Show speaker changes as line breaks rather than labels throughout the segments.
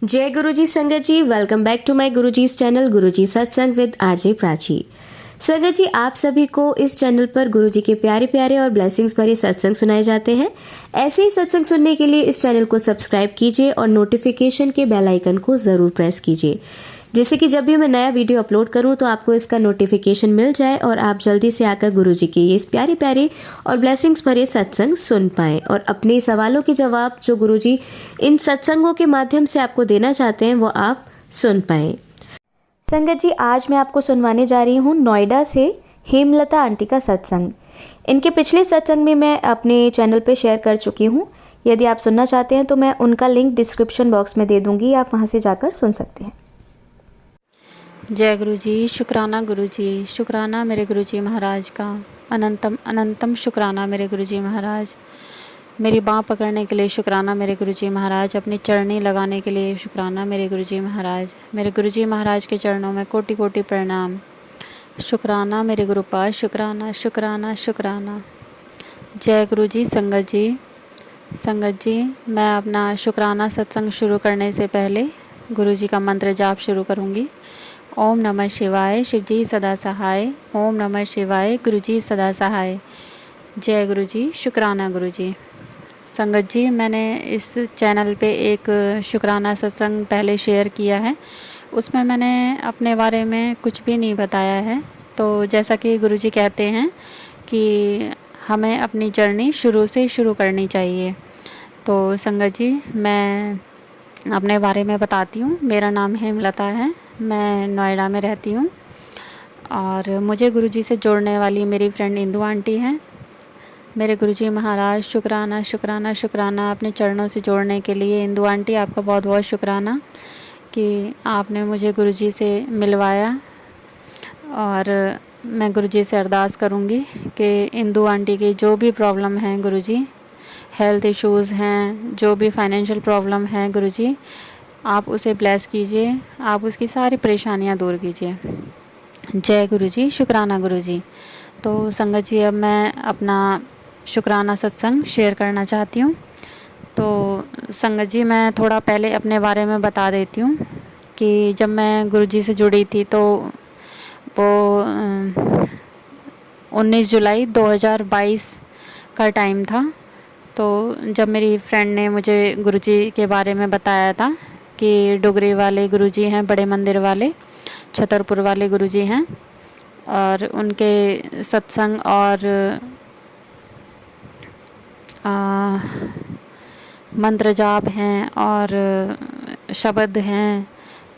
जय गुरुजी संगत जी, welcome back to my Guruji's channel Guruji satsang with RJ Prachi. संगत जी, आप सभी को इस चैनल पर गुरुजी के प्यारे प्यारे और ब्लेसिंग्स भरे सत्संग सुनाए जाते हैं। ऐसे ही सत्संग सुनने के लिए इस चैनल को सब्सक्राइब कीजिए और नोटिफिकेशन के बेल आइकन को ज़रूर प्रेस कीजिए, जिससे कि जब भी मैं नया वीडियो अपलोड करूं तो आपको इसका नोटिफिकेशन मिल जाए और आप जल्दी से आकर गुरुजी के ये प्यारे प्यारे और ब्लेसिंग्स भरे सत्संग सुन पाएं और अपने सवालों के जवाब जो गुरुजी इन सत्संगों के माध्यम से आपको देना चाहते हैं वो आप सुन पाएं। संगत जी, आज मैं आपको सुनवाने जा रही हूँ नोएडा से हेमलता आंटी का सत्संग। इनके पिछले सत्संग में मैं अपने चैनल पे शेयर कर चुकी हूँ। यदि आप सुनना चाहते हैं तो मैं उनका लिंक डिस्क्रिप्शन बॉक्स में दे दूँगी, आप वहाँ से जाकर सुन सकते हैं।
जय गुरुजी, शुक्राना गुरुजी, शुक्राना मेरे गुरुजी महाराज का, अनंतम अनंतम शुक्राना मेरे गुरुजी महाराज। मेरी बाँह पकड़ने के लिए शुक्राना मेरे गुरुजी महाराज, अपनी चरणी लगाने के लिए शुक्राना मेरे गुरुजी महाराज। मेरे गुरुजी महाराज के चरणों में कोटि कोटि प्रणाम। शुक्राना मेरे गुरुपाद, शुक्राना शुक्राना शुक्राना। जय गुरुजी संगत जी। संगत जी, मैं अपना शुक्राना सत्संग शुरू करने से पहले गुरुजी का मंत्र जाप शुरू करूँगी। ओम नमः शिवाय, शिवजी सदा सहाय। ओम नमः शिवाय, गुरुजी सदा सहाय। जय गुरुजी, शुक्राना गुरुजी। संगत जी, मैंने इस चैनल पे एक शुक्राना सत्संग पहले शेयर किया है, उसमें मैंने अपने बारे में कुछ भी नहीं बताया है। तो जैसा कि गुरुजी कहते हैं कि हमें अपनी जर्नी शुरू से शुरू करनी चाहिए। तो संगत जी, मैं अपने बारे में बताती हूँ। मेरा नाम हेमलता है, मैं नोएडा में रहती हूँ और मुझे गुरुजी से जोड़ने वाली मेरी फ्रेंड इंदु आंटी हैं। मेरे गुरुजी महाराज, शुक्राना शुक्राना शुक्राना अपने चरणों से जोड़ने के लिए। इंदु आंटी, आपका बहुत बहुत शुक्राना कि आपने मुझे गुरुजी से मिलवाया। और मैं गुरुजी से अरदास करूँगी कि इंदु आंटी की जो भी प्रॉब्लम है गुरुजी, हेल्थ इश्यूज़ हैं, जो भी फाइनेंशियल प्रॉब्लम है गुरुजी, आप उसे ब्लेस कीजिए, आप उसकी सारी परेशानियां दूर कीजिए। जय गुरुजी, शुक्राना गुरुजी। तो संगत जी, अब मैं अपना शुक्राना सत्संग शेयर करना चाहती हूँ। तो संगत जी, मैं थोड़ा पहले अपने बारे में बता देती हूँ कि जब मैं गुरुजी से जुड़ी थी तो वो 19 जुलाई 2022 का टाइम था। तो जब मेरी फ्रेंड ने मुझे गुरुजी के बारे में बताया था कि डुगरी वाले गुरुजी हैं, बड़े मंदिर वाले, छतरपुर वाले गुरुजी हैं, और उनके सत्संग और मंत्र जाप हैं और शब्द हैं,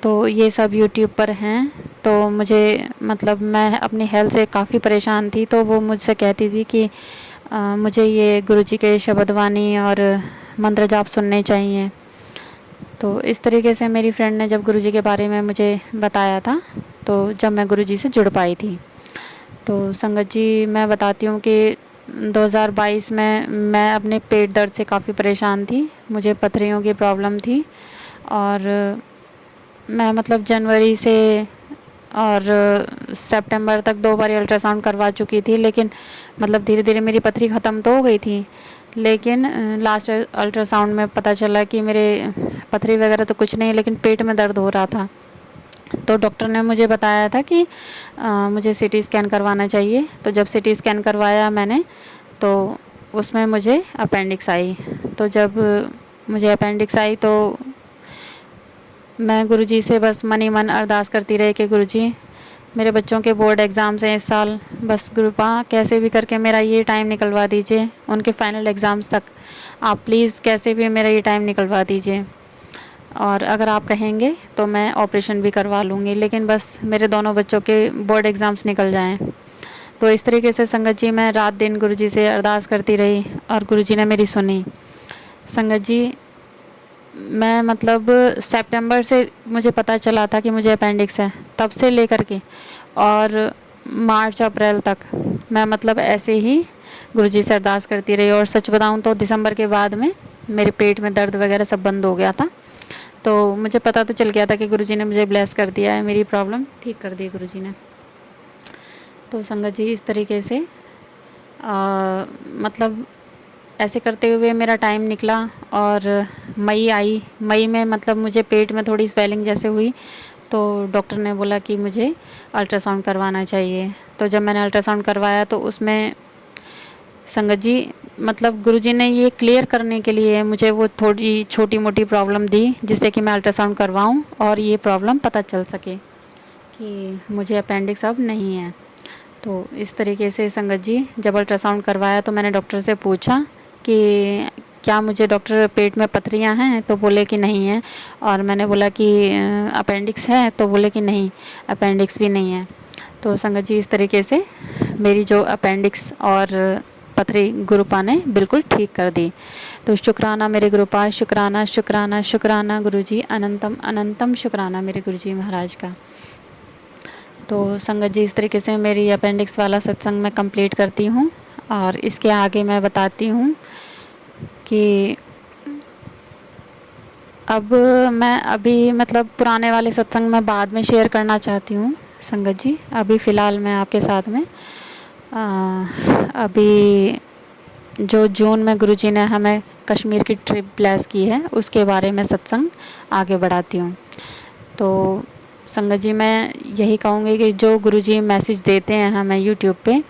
तो ये सब यूट्यूब पर हैं। तो मुझे मतलब मैं अपनी हेल्थ से काफ़ी परेशान थी, तो वो मुझसे कहती थी कि मुझे ये गुरुजी के शब्दवाणी और मंत्र जाप सुनने चाहिए। तो इस तरीके से मेरी फ्रेंड ने जब गुरुजी के बारे में मुझे बताया था, तो जब मैं गुरुजी से जुड़ पाई थी। तो संगत जी, मैं बताती हूँ कि 2022 में मैं अपने पेट दर्द से काफ़ी परेशान थी। मुझे पथरियों की प्रॉब्लम थी और मैं मतलब जनवरी से और सितंबर तक 2 बार अल्ट्रासाउंड करवा चुकी थी, लेकिन मतलब धीरे धीरे मेरी पथरी ख़त्म तो हो गई थी, लेकिन लास्ट अल्ट्रासाउंड में पता चला कि मेरे पथरी वगैरह तो कुछ नहीं, लेकिन पेट में दर्द हो रहा था। तो डॉक्टर ने मुझे बताया था कि मुझे सीटी स्कैन करवाना चाहिए। तो जब सीटी स्कैन करवाया मैंने, तो उसमें मुझे अपेंडिक्स आई। तो जब मुझे अपेंडिक्स आई तो मैं गुरुजी से बस मन ही मन अरदास करती रही कि गुरुजी, मेरे बच्चों के बोर्ड एग्ज़ाम्स हैं इस साल, बस कृपा कैसे भी करके मेरा ये टाइम निकलवा दीजिए, उनके फाइनल एग्ज़ाम्स तक आप प्लीज़ कैसे भी मेरा ये टाइम निकलवा दीजिए, और अगर आप कहेंगे तो मैं ऑपरेशन भी करवा लूँगी, लेकिन बस मेरे दोनों बच्चों के बोर्ड एग्ज़ाम्स निकल जाएँ। तो इस तरीके से संगत जी मैं रात दिन गुरुजी से अरदास करती रही और गुरुजी ने मेरी सुनी। संगत जी, मैं मतलब सितंबर से मुझे पता चला था कि मुझे अपेंडिक्स है, तब से लेकर के और मार्च अप्रैल तक मैं मतलब ऐसे ही गुरुजी से अरदास करती रही। और सच बताऊं तो दिसंबर के बाद में मेरे पेट में दर्द वगैरह सब बंद हो गया था। तो मुझे पता तो चल गया था कि गुरुजी ने मुझे ब्लेस कर दिया है, मेरी प्रॉब्लम ठीक कर दी गुरुजी ने। तो संगत जी, इस तरीके से मतलब ऐसे करते हुए मेरा टाइम निकला और मई आई। मई में मतलब मुझे पेट में थोड़ी स्वेलिंग जैसे हुई, तो डॉक्टर ने बोला कि मुझे अल्ट्रासाउंड करवाना चाहिए। तो जब मैंने अल्ट्रासाउंड करवाया तो उसमें संगत जी मतलब गुरुजी ने ये क्लियर करने के लिए मुझे वो थोड़ी छोटी मोटी प्रॉब्लम दी, जिससे कि मैं अल्ट्रासाउंड करवाऊं और ये प्रॉब्लम पता चल सके कि मुझे अपेंडिक्स अब नहीं है। तो इस तरीके से संगत जी जब अल्ट्रासाउंड करवाया तो मैंने डॉक्टर से पूछा कि क्या मुझे डॉक्टर पेट में पथरियां हैं, तो बोले कि नहीं है। और मैंने बोला कि अपेंडिक्स है, तो बोले कि नहीं, अपेंडिक्स भी नहीं है। तो संगत जी इस तरीके से मेरी जो अपेंडिक्स और पथरी गुरुपा ने बिल्कुल ठीक कर दी। तो शुक्राना मेरे गुरुपा, शुक्राना शुक्राना शुक्राना गुरुजी, अनंतम अनंतम शुक्राना मेरे गुरुजी महाराज का। तो संगत जी इस तरीके से मेरी अपेंडिक्स वाला सत्संग मैं कंप्लीट करती हूँ। और इसके आगे मैं बताती हूँ कि अब मैं अभी मतलब पुराने वाले सत्संग मैं बाद में शेयर करना चाहती हूँ संगत जी। अभी फ़िलहाल मैं आपके साथ में अभी जो जून में गुरुजी ने हमें कश्मीर की ट्रिप ब्लेस की है उसके बारे में सत्संग आगे बढ़ाती हूँ। तो संगत जी मैं यही कहूँगी कि जो गुरुजी मैसेज देते हैं हमें यूट्यूब पे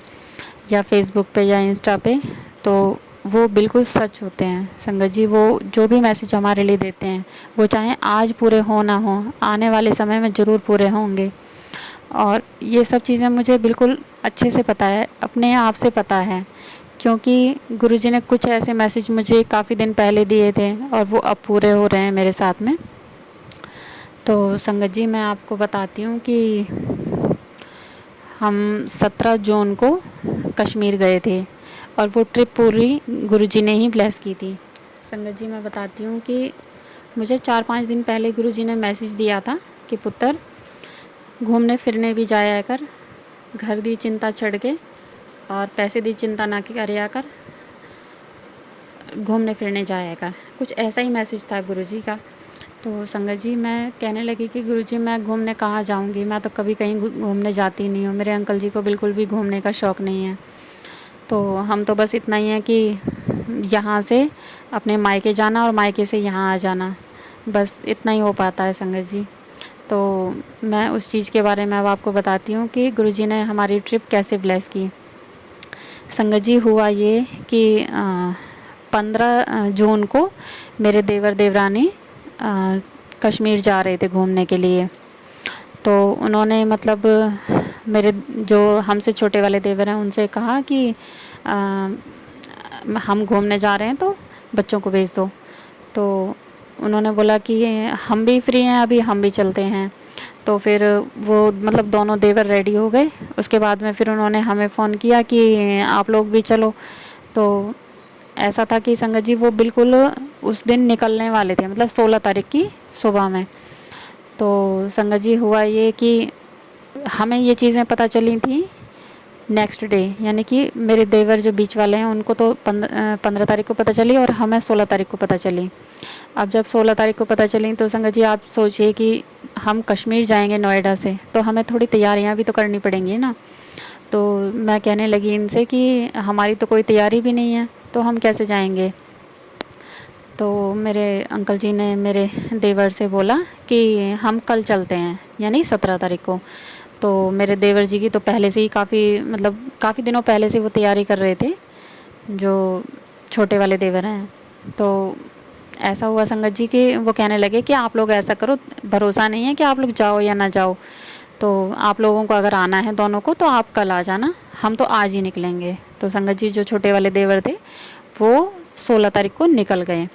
या फेसबुक पे या इंस्टा पे, तो वो बिल्कुल सच होते हैं संगत जी। वो जो भी मैसेज हमारे लिए देते हैं वो चाहे आज पूरे हो ना हो, आने वाले समय में ज़रूर पूरे होंगे। और ये सब चीज़ें मुझे बिल्कुल अच्छे से पता है, अपने आप से पता है, क्योंकि गुरुजी ने कुछ ऐसे मैसेज मुझे काफ़ी दिन पहले दिए थे और वो अब पूरे हो रहे हैं मेरे साथ में। तो संगत जी मैं आपको बताती हूँ कि हम 17 जून को कश्मीर गए थे और वो ट्रिप पूरी गुरुजी ने ही ब्लेस की थी। संगत जी मैं बताती हूँ कि मुझे 4-5 दिन पहले गुरुजी ने मैसेज दिया था कि पुत्र घूमने फिरने भी जाया कर, घर दी चिंता छड़ के और पैसे दी चिंता ना करया कर, घूमने फिरने जाया कर। कुछ ऐसा ही मैसेज था गुरुजी का। तो संगत जी मैं कहने लगी कि गुरुजी मैं घूमने कहाँ जाऊँगी, मैं तो कभी कहीं घूमने जाती नहीं हूँ। मेरे अंकल जी को बिल्कुल भी घूमने का शौक़ नहीं है। तो हम तो बस इतना ही है कि यहाँ से अपने मायके जाना और मायके से यहाँ आ जाना, बस इतना ही हो पाता है संगत जी। तो मैं उस चीज़ के बारे में अब आपको बताती हूँ कि गुरुजी ने हमारी ट्रिप कैसे ब्लेस की। संगत जी हुआ ये कि 15 जून को मेरे देवर देवरानी कश्मीर जा रहे थे घूमने के लिए। तो उन्होंने मतलब मेरे जो हमसे छोटे वाले देवर हैं उनसे कहा कि हम घूमने जा रहे हैं तो बच्चों को भेज दो। तो उन्होंने बोला कि हम भी फ्री हैं अभी, हम भी चलते हैं। तो फिर वो मतलब दोनों देवर रेडी हो गए। उसके बाद में फिर उन्होंने हमें फ़ोन किया कि आप लोग भी चलो। तो ऐसा था कि संगत जी वो बिल्कुल उस दिन निकलने वाले थे, मतलब 16 तारीख की सुबह में। तो संगत जी हुआ ये कि हमें ये चीज़ें पता चली थी नेक्स्ट डे, यानी कि मेरे देवर जो बीच वाले हैं उनको तो 15 तारीख को पता चली और हमें 16 तारीख को पता चली। अब जब 16 तारीख को पता चली तो संगत जी आप सोचिए कि हम कश्मीर जाएंगे नोएडा से, तो हमें थोड़ी तैयारियां भी तो करनी पड़ेंगी ना। तो मैं कहने लगी इनसे कि हमारी तो कोई तैयारी भी नहीं है, तो हम कैसे जाएंगे। तो मेरे अंकल जी ने मेरे देवर से बोला कि हम कल चलते हैं, यानी 17 तारीख को। तो मेरे देवर जी की तो पहले से ही काफ़ी दिनों पहले से वो तैयारी कर रहे थे, जो छोटे वाले देवर हैं। तो ऐसा हुआ संगत जी कि वो कहने लगे कि आप लोग ऐसा करो, भरोसा नहीं है कि आप लोग जाओ या ना जाओ, तो आप लोगों को अगर आना है दोनों को तो आप कल आ जाना, हम तो आज ही निकलेंगे। तो संगत जी जो छोटे वाले देवर थे वो 16 तारीख को निकल गए।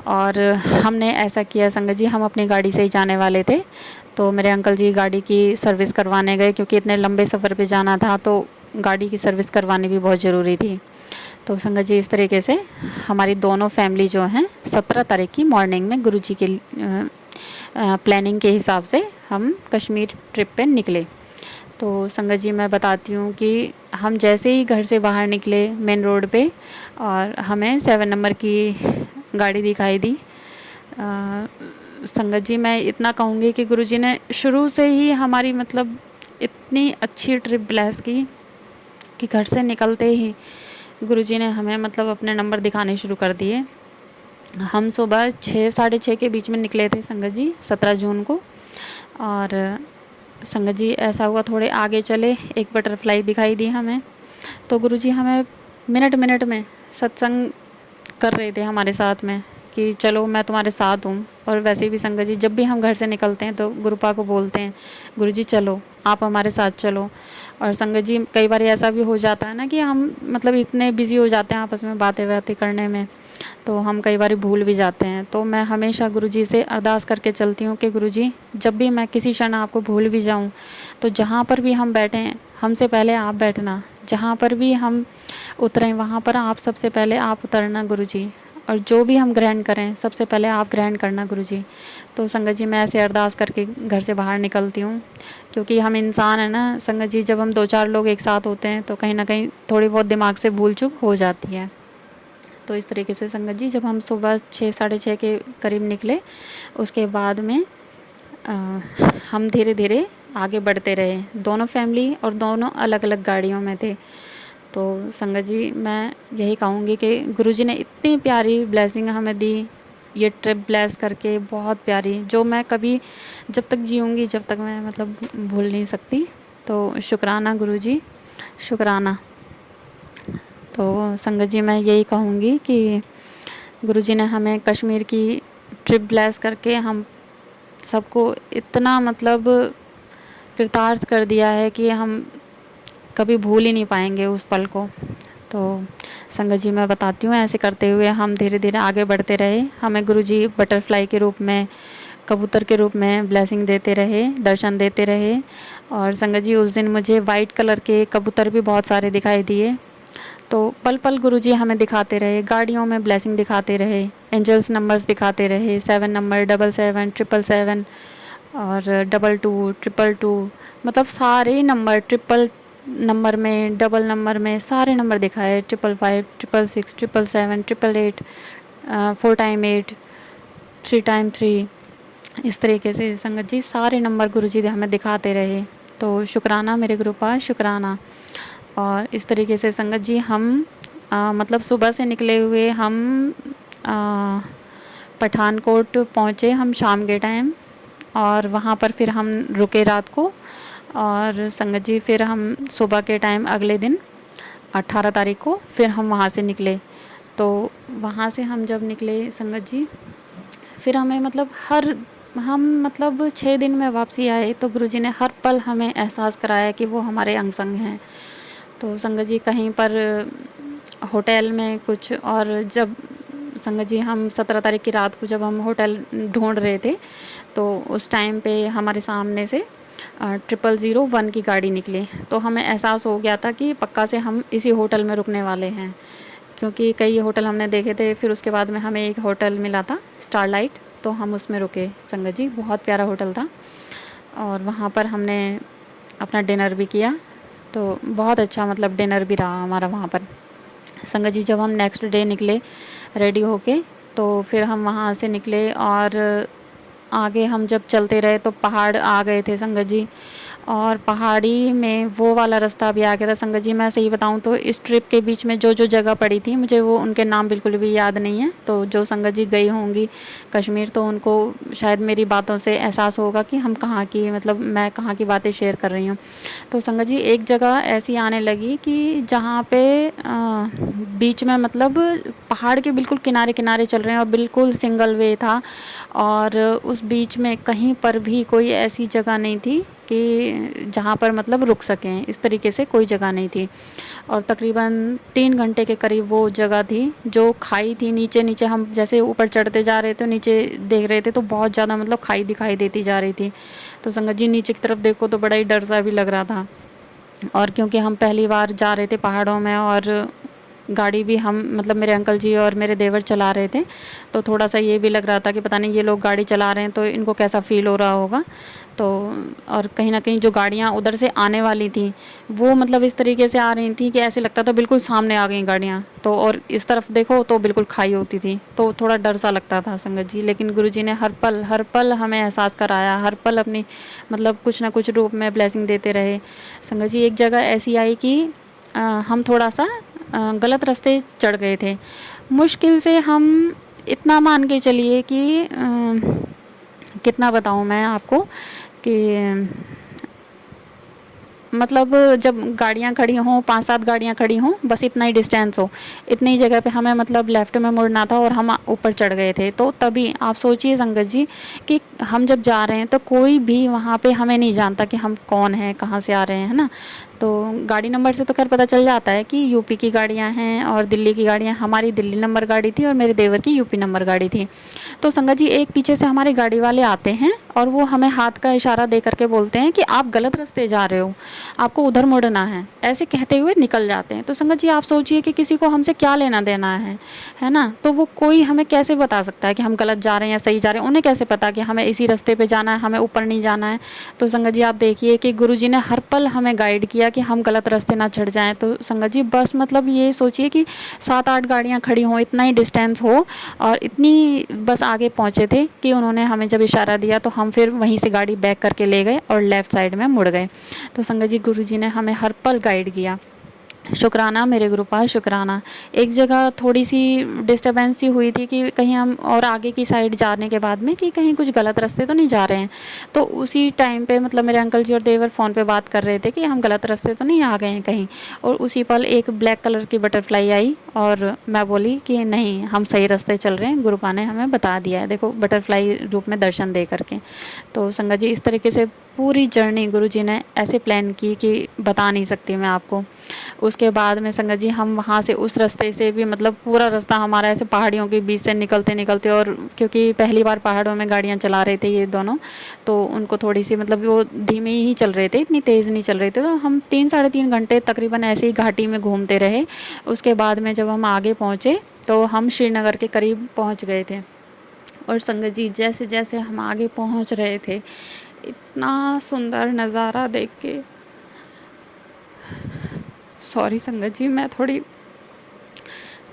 और हमने ऐसा किया संगत जी, हम अपनी गाड़ी से ही जाने वाले थे। तो मेरे अंकल जी गाड़ी की सर्विस करवाने गए, क्योंकि इतने लंबे सफ़र पे जाना था तो गाड़ी की सर्विस करवानी भी बहुत ज़रूरी थी। तो संगत जी इस तरीके से हमारी दोनों फैमिली जो हैं 17 तारीख की मॉर्निंग में गुरुजी के प्लानिंग के हिसाब से हम कश्मीर ट्रिप पे निकले। तो संगत जी मैं बताती हूँ कि हम जैसे ही घर से बाहर निकले मेन रोड पे, और हमें 7 नंबर की गाड़ी दिखाई दी। संगत जी मैं इतना कहूँगी कि गुरुजी ने शुरू से ही हमारी मतलब इतनी अच्छी ट्रिप ब्लेस की कि घर से निकलते ही गुरुजी ने हमें मतलब अपने नंबर दिखाने शुरू कर दिए। हम सुबह 6 साढ़े 6 के बीच में निकले थे संगत जी 17 जून को। और संगत जी ऐसा हुआ थोड़े आगे चले, एक बटरफ्लाई दिखाई दी हमें। तो गुरुजी हमें मिनट मिनट में सत्संग कर रहे थे हमारे साथ में कि चलो मैं तुम्हारे साथ हूँ। और वैसे भी संगत जी जब भी हम घर से निकलते हैं तो गुरुपा को बोलते हैं, गुरुजी चलो आप हमारे साथ चलो। और संगत जी कई बार ऐसा भी हो जाता है ना कि हम मतलब इतने बिज़ी हो जाते हैं आपस में बातें बातें करने में, तो हम कई बार भूल भी जाते हैं। तो मैं हमेशा गुरुजी से अरदास करके चलती हूँ कि गुरुजी जब भी मैं किसी क्षण आपको भूल भी जाऊँ तो जहाँ पर भी हम बैठे हैं हमसे पहले आप बैठना, जहाँ पर भी हम उतरें वहाँ पर आप सबसे पहले आप उतरना गुरुजी, और जो भी हम ग्रहण करें सबसे पहले आप ग्रहण करना गुरुजी। तो संगत जी मैं ऐसे अरदास करके घर से बाहर निकलती हूँ, क्योंकि हम इंसान हैं ना संगत जी, जब हम 2-4 लोग एक साथ होते हैं तो कहीं ना कहीं थोड़ी बहुत दिमाग से भूल चूक हो जाती है। तो इस तरीके से संगत जी जब हम सुबह 6 साढ़े 6 के करीब निकले, उसके बाद में हम धीरे धीरे आगे बढ़ते रहे। दोनों फैमिली और दोनों अलग अलग गाड़ियों में थे। तो संगत जी मैं यही कहूँगी कि गुरुजी ने इतनी प्यारी ब्लेसिंग हमें दी, ये ट्रिप ब्लेस करके बहुत प्यारी, जो मैं कभी जब तक जीऊँगी जब तक मैं मतलब भूल नहीं सकती। तो शुक्राना गुरुजी, शुक्राना। तो संगत जी मैं यही कहूँगी कि गुरुजी ने हमें कश्मीर की ट्रिप ब्लेस करके हम सबको इतना मतलब कृतार्थ कर दिया है कि हम कभी भूल ही नहीं पाएंगे उस पल को। तो संगत जी मैं बताती हूँ, ऐसे करते हुए हम धीरे धीरे आगे बढ़ते रहे। हमें गुरुजी बटरफ्लाई के रूप में, कबूतर के रूप में ब्लेसिंग देते रहे, दर्शन देते रहे। और संगत जी उस दिन मुझे वाइट कलर के कबूतर भी बहुत सारे दिखाई दिए। तो पल पल गुरुजी हमें दिखाते रहे, गाड़ियों में ब्लेसिंग दिखाते रहे, एंजल्स नंबर्स दिखाते रहे, 7 नंबर, 77, 777 और 22, 222, मतलब सारे नंबर, ट्रिपल नंबर में, डबल नंबर में सारे नंबर दिखाए, 555, 666, 777, 888, 4 टाइम 8, 3 टाइम 3, इस तरीके से संगत जी सारे नंबर गुरुजी हमें दिखाते रहे। तो शुक्राना मेरे गुरुपा, शुक्राना। और इस तरीके से संगत जी हम मतलब सुबह से निकले हुए हम पठानकोट पहुँचे हम शाम के टाइम, और वहाँ पर फिर हम रुके रात को। और संगत जी फिर हम सुबह के टाइम अगले दिन 18 तारीख को फिर हम वहाँ से निकले। तो वहाँ से हम जब निकले संगत जी, फिर हमें मतलब हम मतलब 6 दिन में वापसी आए। तो गुरुजी ने हर पल हमें एहसास कराया कि वो हमारे अंग संग हैं। तो संगत जी कहीं पर होटल में कुछ, और जब संगत जी हम 17 तारीख की रात को जब हम होटल ढूंढ रहे थे तो उस टाइम पे हमारे सामने से 0001 की गाड़ी निकली। तो हमें एहसास हो गया था कि पक्का से हम इसी होटल में रुकने वाले हैं, क्योंकि कई होटल हमने देखे थे। फिर उसके बाद में हमें एक होटल मिला था स्टारलाइट, तो हम उसमें रुके संगत जी, बहुत प्यारा होटल था। और वहाँ पर हमने अपना डिनर भी किया, तो बहुत अच्छा मतलब डिनर भी रहा हमारा वहाँ पर। संगत जी जब हम नेक्स्ट डे निकले रेडी होके, तो फिर हम वहाँ से निकले और आगे हम जब चलते रहे तो पहाड़ आ गए थे संगत जी, और पहाड़ी में वो वाला रास्ता भी आ गया था संगत जी। मैं सही बताऊं तो इस ट्रिप के बीच में जो जो जगह पड़ी थी मुझे वो उनके नाम बिल्कुल भी याद नहीं है। तो जो संगत जी गई होंगी कश्मीर तो उनको शायद मेरी बातों से एहसास होगा कि हम कहाँ की, मतलब मैं कहाँ की बातें शेयर कर रही हूँ। तो संगत जी एक जगह ऐसी आने लगी कि जहाँ पे बीच में मतलब पहाड़ के बिल्कुल किनारे किनारे चल रहे हैं और बिल्कुल सिंगल वे था, और उस बीच में कहीं पर भी कोई ऐसी जगह नहीं थी कि जहाँ पर मतलब रुक सकें, इस तरीके से कोई जगह नहीं थी। और तकरीबन 3 घंटे के करीब वो जगह थी जो खाई थी। नीचे नीचे हम जैसे ऊपर चढ़ते जा रहे थे, नीचे देख रहे थे तो बहुत ज़्यादा मतलब खाई दिखाई देती जा रही थी। तो संगत जी नीचे की तरफ देखो तो बड़ा ही डर सा भी लग रहा था, और क्योंकि हम पहली बार जा रहे थे पहाड़ों में और गाड़ी भी हम मतलब मेरे अंकल जी और मेरे देवर चला रहे थे, तो थोड़ा सा ये भी लग रहा था कि पता नहीं ये लोग गाड़ी चला रहे हैं तो इनको कैसा फ़ील हो रहा होगा। तो और कहीं ना कहीं जो गाड़ियाँ उधर से आने वाली थी वो मतलब इस तरीके से आ रही थी कि ऐसे लगता था बिल्कुल सामने आ गई गाड़ियाँ, तो और इस तरफ देखो तो बिल्कुल खाई होती थी, तो थोड़ा डर सा लगता था संगत जी। लेकिन गुरुजी ने हर पल हमें एहसास कराया, हर पल अपनी मतलब कुछ ना कुछ रूप में ब्लेसिंग देते रहे संगत जी। एक जगह ऐसी आई कि हम थोड़ा सा गलत रास्ते चढ़ गए थे। मुश्किल से हम इतना मान के चलिए कि कितना बताऊँ मैं आपको कि मतलब जब गाड़ियाँ खड़ी हों, 5-7 गाड़ियाँ खड़ी हों, बस इतना ही डिस्टेंस हो, इतनी जगह पे हमें मतलब लेफ़्ट में मुड़ना था और हम ऊपर चढ़ गए थे। तो तभी आप सोचिए संगत जी कि हम जब जा रहे हैं तो कोई भी वहाँ पे हमें नहीं जानता कि हम कौन हैं, कहाँ से आ रहे हैं, है ना? तो गाड़ी नंबर से तो खैर पता चल जाता है कि यूपी की गाड़ियाँ हैं और दिल्ली की गाड़ियाँ। हमारी दिल्ली नंबर गाड़ी थी और मेरे देवर की यूपी नंबर गाड़ी थी। तो संगत जी एक पीछे से हमारी गाड़ी वाले आते हैं और वो हमें हाथ का इशारा दे करके बोलते हैं कि आप गलत रास्ते जा रहे हो, आपको उधर मुड़ना है, ऐसे कहते हुए निकल जाते हैं। तो संगत जी आप सोचिए कि किसी को हमसे क्या लेना देना है ना? तो वो कोई हमें कैसे बता सकता है कि हम गलत जा रहे हैं या सही जा रहे हैं? उन्हें कैसे पता कि हमें इसी रास्ते पे जाना है, हमें ऊपर नहीं जाना है? तो संगत जी आप देखिए कि गुरुजी ने हर पल हमें गाइड किया कि हम गलत रास्ते ना चढ़ जाएँ। तो संगत जी बस मतलब ये सोचिए कि 7-8 गाड़ियाँ खड़ी हों, इतना ही डिस्टेंस हो और इतनी बस आगे पहुँचे थे कि उन्होंने हमें जब इशारा दिया तो हम फिर वहीं से गाड़ी बैक करके ले गए और लेफ़्ट साइड में मुड़ गए। तो संगत जी गुरुजी ने हमें हर पल गाइड किया। शुक्राना मेरे गुरुपाल शुक्राना। एक जगह थोड़ी-सी डिस्टर्बेंस सी हुई थी कि कहीं हम और आगे की साइड जाने के बाद में कि कहीं कुछ गलत रास्ते तो नहीं जा रहे हैं। तो उसी टाइम पे मतलब मेरे अंकल जी और देवर फ़ोन पे बात कर रहे थे कि हम गलत रास्ते तो नहीं आ गए हैं कहीं। और उसी पल एक ब्लैक कलर की बटरफ्लाई आई और मैं बोली कि नहीं, हम सही रास्ते चल रहे हैं, गुरुपा ने हमें बता दिया है, देखो बटरफ्लाई रूप में दर्शन दे कर के। तो संगत जी इस तरीके से पूरी जर्नी गुरुजी ने ऐसे प्लान की कि बता नहीं सकती मैं आपको। उसके बाद में संगत जी हम वहाँ से उस रास्ते से भी मतलब पूरा रास्ता हमारा ऐसे पहाड़ियों के बीच से निकलते-निकलते और क्योंकि पहली बार पहाड़ों में गाड़ियाँ चला रहे थे ये दोनों, तो उनको थोड़ी-सी मतलब वो धीमे ही चल रहे थे, इतनी तेज़ नहीं चल रहे थे। तो हम 3 साढ़े 3 घंटे तकरीबन ऐसे ही घाटी में घूमते रहे। उसके बाद में जब हम आगे पहुँचे तो हम श्रीनगर के करीब पहुँच गए थे। और संगत जी जैसे-जैसे हम आगे पहुँच रहे थे, इतना सुंदर नज़ारा देख के सॉरी संगत जी मैं थोड़ी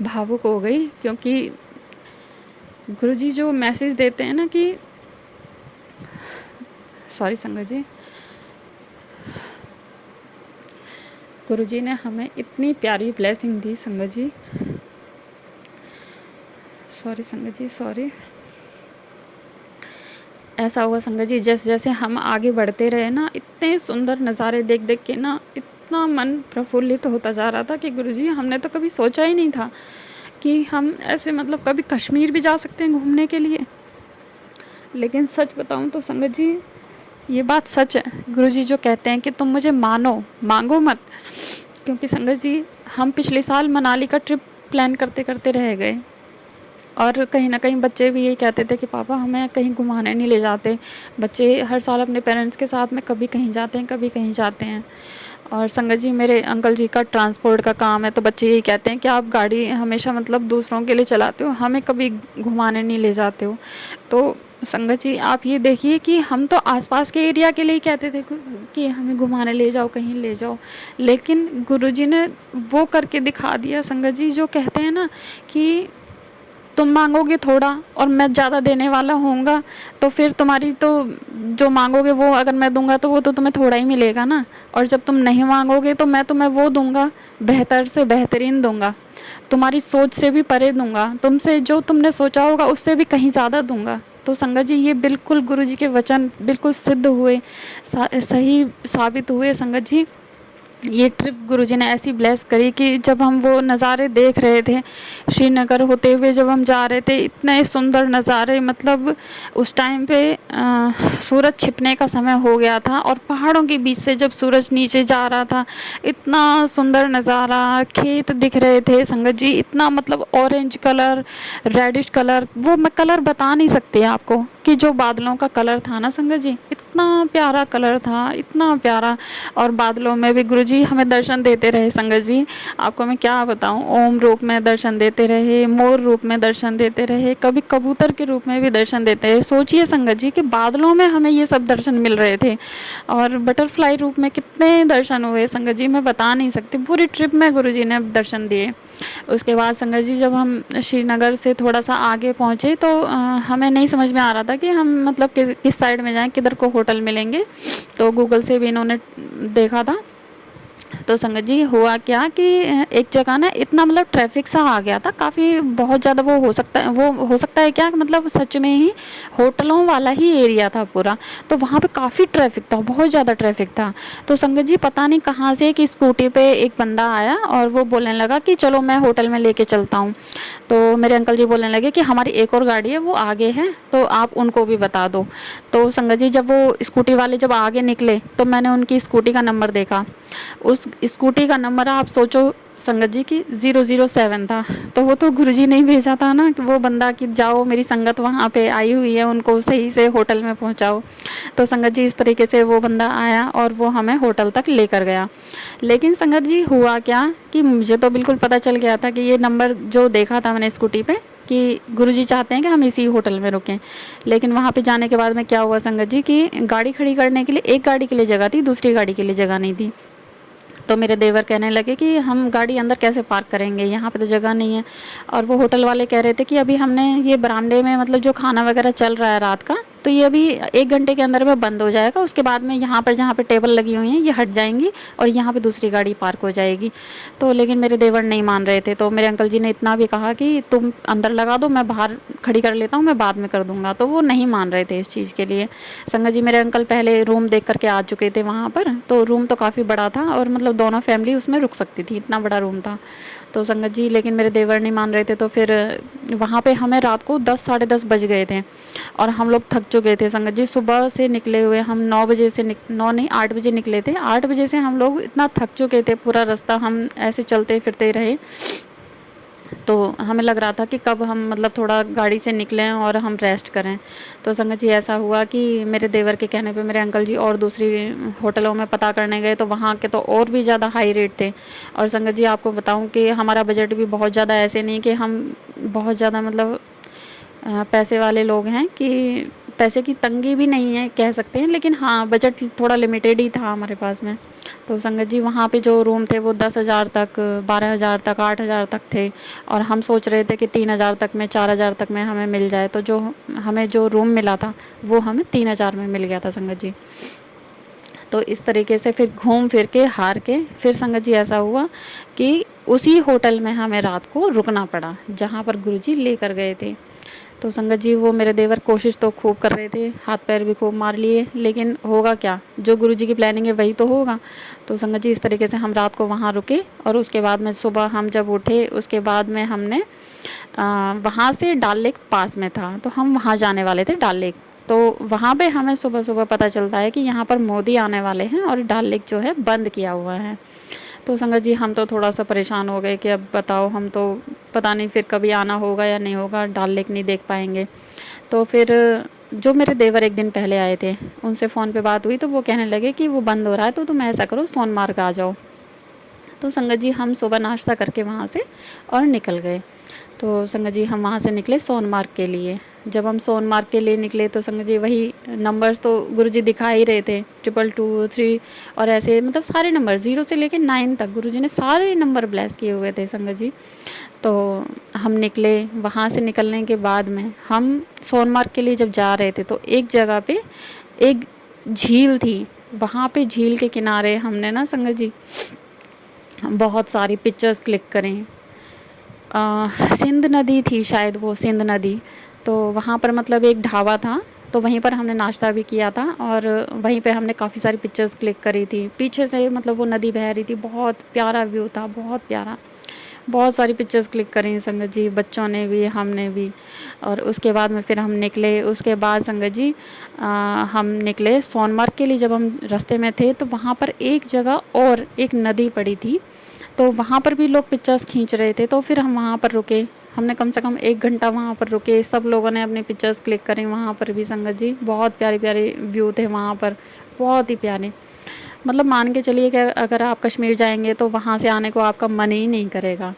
भावुक हो गई क्योंकि गुरुजी जो मैसेज देते हैं ना कि सॉरी संगत जी, गुरुजी ने हमें इतनी प्यारी ब्लेसिंग दी संगत जी। सॉरी संगत जी सॉरी। ऐसा हुआ संगत जी जैसे जैसे हम आगे बढ़ते रहे ना, इतने सुंदर नज़ारे देख देख के ना इतना मन प्रफुल्लित होता जा रहा था कि गुरुजी हमने तो कभी सोचा ही नहीं था कि हम ऐसे मतलब कभी कश्मीर भी जा सकते हैं घूमने के लिए। लेकिन सच बताऊं तो संगत जी ये बात सच है, गुरुजी जो कहते हैं कि तुम मुझे मानो, मांगो मत। क्योंकि संगत जी हम पिछले साल मनाली का ट्रिप प्लान करते करते रह गए और कहीं ना कहीं बच्चे भी यही कहते थे कि पापा हमें कहीं घुमाने नहीं ले जाते। बच्चे हर साल अपने पेरेंट्स के साथ में कभी कहीं जाते हैं, कभी कहीं जाते हैं। और संगत जी मेरे अंकल जी का ट्रांसपोर्ट का काम है, तो बच्चे यही कहते हैं कि आप गाड़ी हमेशा मतलब दूसरों के लिए चलाते हो, हमें कभी घुमाने नहीं ले जाते हो। तो संगत जी आप ये देखिए कि हम तो आसपास के एरिया के लिए ही कहते थे कि हमें घुमाने ले जाओ, कहीं ले जाओ। लेकिन गुरुजी ने वो करके दिखा दिया संगत जी, जो कहते हैं ना कि तुम मांगोगे थोड़ा और मैं ज़्यादा देने वाला होऊंगा, तो फिर तुम्हारी तो जो मांगोगे वो अगर मैं दूंगा तो वो तो तुम्हें थोड़ा ही मिलेगा ना। और जब तुम नहीं मांगोगे तो मैं तुम्हें वो दूंगा, बेहतर से बेहतरीन दूंगा, तुम्हारी सोच से भी परे दूंगा, तुमसे जो तुमने सोचा होगा उससे भी कहीं ज़्यादा दूंगा। तो संगत जी ये बिल्कुल गुरुजी के वचन बिल्कुल सिद्ध हुए, सही साबित हुए संगत जी। ये ट्रिप गुरुजी ने ऐसी ब्लेस करी कि जब हम वो नज़ारे देख रहे थे, श्रीनगर होते हुए जब हम जा रहे थे, इतने सुंदर नज़ारे मतलब उस टाइम पे सूरज छिपने का समय हो गया था और पहाड़ों के बीच से जब सूरज नीचे जा रहा था, इतना सुंदर नज़ारा, खेत दिख रहे थे संगत जी, इतना मतलब ऑरेंज कलर, रेडिश कलर, वो मैं कलर बता नहीं सकती आपको कि जो बादलों का कलर था ना संगत जी, इतना प्यारा कलर था, इतना प्यारा। और बादलों में भी गुरुजी हमें दर्शन देते रहे संगत जी, आपको मैं क्या बताऊं, ओम रूप में दर्शन देते रहे, मोर रूप में दर्शन देते रहे, कभी कबूतर के रूप में भी दर्शन देते रहे। सोचिए संगत जी कि बादलों में हमें ये सब दर्शन मिल रहे थे और बटरफ्लाई रूप में कितने दर्शन हुए संगत जी, मैं बता नहीं सकती। पूरी ट्रिप में गुरुजी ने दर्शन दिए। उसके बाद संगत जी जब हम श्रीनगर से थोड़ा सा आगे पहुँचे तो हमें नहीं समझ में आ रहा था कि हम मतलब किस साइड में जाएं, किधर को होटल मिलेंगे। तो गूगल से भी इन्होंने देखा था, तो संगत जी हुआ क्या कि एक जगह ना इतना मतलब ट्रैफिक सा आ गया था, काफ़ी बहुत ज़्यादा। वो हो सकता है क्या, मतलब सच में ही होटलों वाला ही एरिया था पूरा। तो वहाँ पे काफ़ी ट्रैफिक था, बहुत ज़्यादा ट्रैफिक था। तो संगत जी पता नहीं कहाँ से कि स्कूटी पे एक बंदा आया और वो बोलने लगा कि चलो मैं होटल में लेके चलता हूँ। तो मेरे अंकल जी बोलने लगे कि हमारी एक और गाड़ी है वो आगे है, तो आप उनको भी बता दो। तो संगत जी जब वो स्कूटी वाले जब आगे निकले तो मैंने उनकी स्कूटी का नंबर देखा। उस स्कूटी का नंबर आप सोचो संगत जी की 007 था। तो वो तो गुरुजी ने ही भेजा था ना कि वो बंदा कि जाओ मेरी संगत वहाँ पे आई हुई है, उनको सही से होटल में पहुँचाओ। तो संगत जी इस तरीके से वो बंदा आया और वो हमें होटल तक लेकर गया। लेकिन संगत जी हुआ क्या कि मुझे तो बिल्कुल पता चल गया था कि ये नंबर जो देखा था मैंने स्कूटी पे कि गुरुजी चाहते हैं कि हम इसी होटल में रुकें। लेकिन वहाँ पे जाने के बाद में क्या हुआ संगत जी कि गाड़ी खड़ी करने के लिए एक गाड़ी के लिए जगह थी, दूसरी गाड़ी के लिए जगह नहीं थी। तो मेरे देवर कहने लगे कि हम गाड़ी अंदर कैसे पार्क करेंगे, यहाँ पे तो जगह नहीं है। और वो होटल वाले कह रहे थे कि अभी हमने ये बरामदे में मतलब जो खाना वगैरह चल रहा है रात का, तो ये अभी 1 घंटे के अंदर में बंद हो जाएगा। उसके बाद में यहाँ पर जहाँ पे टेबल लगी हुई हैं ये हट जाएंगी और यहाँ पे दूसरी गाड़ी पार्क हो जाएगी। तो लेकिन मेरे देवर नहीं मान रहे थे। तो मेरे अंकल जी ने इतना भी कहा कि तुम अंदर लगा दो, मैं बाहर खड़ी कर लेता हूँ, मैं बाद में कर दूँगा। तो वो नहीं मान रहे थे इस चीज़ के लिए। संगत जी मेरे अंकल पहले रूम देख करके आ चुके थे वहाँ पर। तो रूम तो काफ़ी बड़ा था और मतलब दोनों फैमिली उसमें रुक सकती थी, इतना बड़ा रूम था। तो संगत जी लेकिन मेरे देवर नहीं मान रहे थे। तो फिर वहाँ पे हमें रात को 10 साढ़े 10 बज गए थे और हम लोग थक चुके थे संगत जी। सुबह से निकले हुए हम 9 बजे से 9 नहीं 8 बजे निकले थे। 8 बजे से हम लोग इतना थक चुके थे, पूरा रास्ता हम ऐसे चलते फिरते रहे। तो हमें लग रहा था कि कब हम मतलब थोड़ा गाड़ी से निकलें और हम रेस्ट करें। तो संगत जी ऐसा हुआ कि मेरे देवर के कहने पे मेरे अंकल जी और दूसरी होटलों में पता करने गए। तो वहाँ के तो और भी ज़्यादा हाई रेट थे। और संगत जी आपको बताऊँ कि हमारा बजट भी बहुत ज़्यादा ऐसे नहीं कि हम बहुत ज़्यादा मतलब पैसे वाले लोग हैं, कि पैसे की तंगी भी नहीं है कह सकते हैं, लेकिन हाँ बजट थोड़ा लिमिटेड ही था हमारे पास में। तो संगत जी वहाँ पे जो रूम थे वो 10,000 तक, 12,000 तक, 8,000 तक थे। और हम सोच रहे थे कि 3,000 तक में, 4,000 तक में हमें मिल जाए। तो जो हमें जो रूम मिला था वो हमें 3,000 में मिल गया था संगत जी। तो इस तरीके से फिर घूम फिर के हार के फिर संगत जी ऐसा हुआ कि उसी होटल में हमें रात को रुकना पड़ा जहाँ पर गुरुजी लेकर गए थे। तो संगत जी वो मेरे देवर कोशिश तो खूब कर रहे थे, हाथ पैर भी खूब मार लिए, लेकिन होगा क्या, जो गुरुजी की प्लानिंग है वही तो होगा। तो संगत जी इस तरीके से हम रात को वहाँ रुके और उसके बाद में सुबह हम जब उठे उसके बाद में हमने वहाँ से डाल लेक पास में था, तो हम वहाँ जाने वाले थे डाल लेक। तो वहाँ पे हमें सुबह सुबह पता चलता है कि यहाँ पर मोदी आने वाले हैं और डाल लेक जो है बंद किया हुआ है। तो संगत जी हम तो थोड़ा सा परेशान हो गए कि अब बताओ, हम तो पता नहीं फिर कभी आना होगा या नहीं होगा, डाल लेक नहीं देख पाएंगे। तो फिर जो मेरे देवर एक दिन पहले आए थे उनसे फ़ोन पे बात हुई, तो वो कहने लगे कि वो बंद हो रहा है तो तुम ऐसा करो सोनमार्ग आ जाओ। तो संगत जी हम सुबह नाश्ता करके वहाँ से और निकल गए। तो संगत जी हम वहाँ से निकले सोनमार्ग के लिए। जब हम सोनमार्ग के लिए निकले तो संगत जी वही नंबर्स तो गुरुजी दिखा ही रहे थे, 222 3 और ऐसे मतलब सारे नंबर 0 से लेकर 9 तक गुरुजी ने सारे नंबर ब्लेस किए हुए थे संगत जी। तो हम निकले, वहाँ से निकलने के बाद में हम सोनमार्ग के लिए जब जा रहे थे तो एक जगह पे एक झील थी। वहाँ पे झील के किनारे हमने ना संगत जी बहुत सारी पिक्चर्स क्लिक करें। सिंध नदी थी शायद, वो सिंध नदी। तो वहाँ पर मतलब एक ढाबा था, तो वहीं पर हमने नाश्ता भी किया था और वहीं पे हमने काफ़ी सारी पिक्चर्स क्लिक करी थी। पीछे से मतलब वो नदी बह रही थी, बहुत प्यारा व्यू था, बहुत प्यारा। बहुत सारी पिक्चर्स क्लिक करी संगत जी, बच्चों ने भी हमने भी। और उसके बाद में फिर हम निकले। उसके बाद संगत जी हम निकले सोनमार्ग के लिए। जब हम रास्ते में थे तो वहाँ पर एक जगह और एक नदी पड़ी थी, तो वहाँ पर भी लोग पिक्चर्स खींच रहे थे। तो फिर हम वहाँ पर रुके, हमने कम से कम 1 घंटा वहाँ पर रुके, सब लोगों ने अपनी पिक्चर्स क्लिक करी वहाँ पर भी संगत जी। बहुत प्यारे प्यारे व्यू थे वहाँ पर, बहुत ही प्यारे। मतलब मान के चलिए कि अगर आप कश्मीर जाएंगे तो वहाँ से आने को आपका मन ही नहीं करेगा।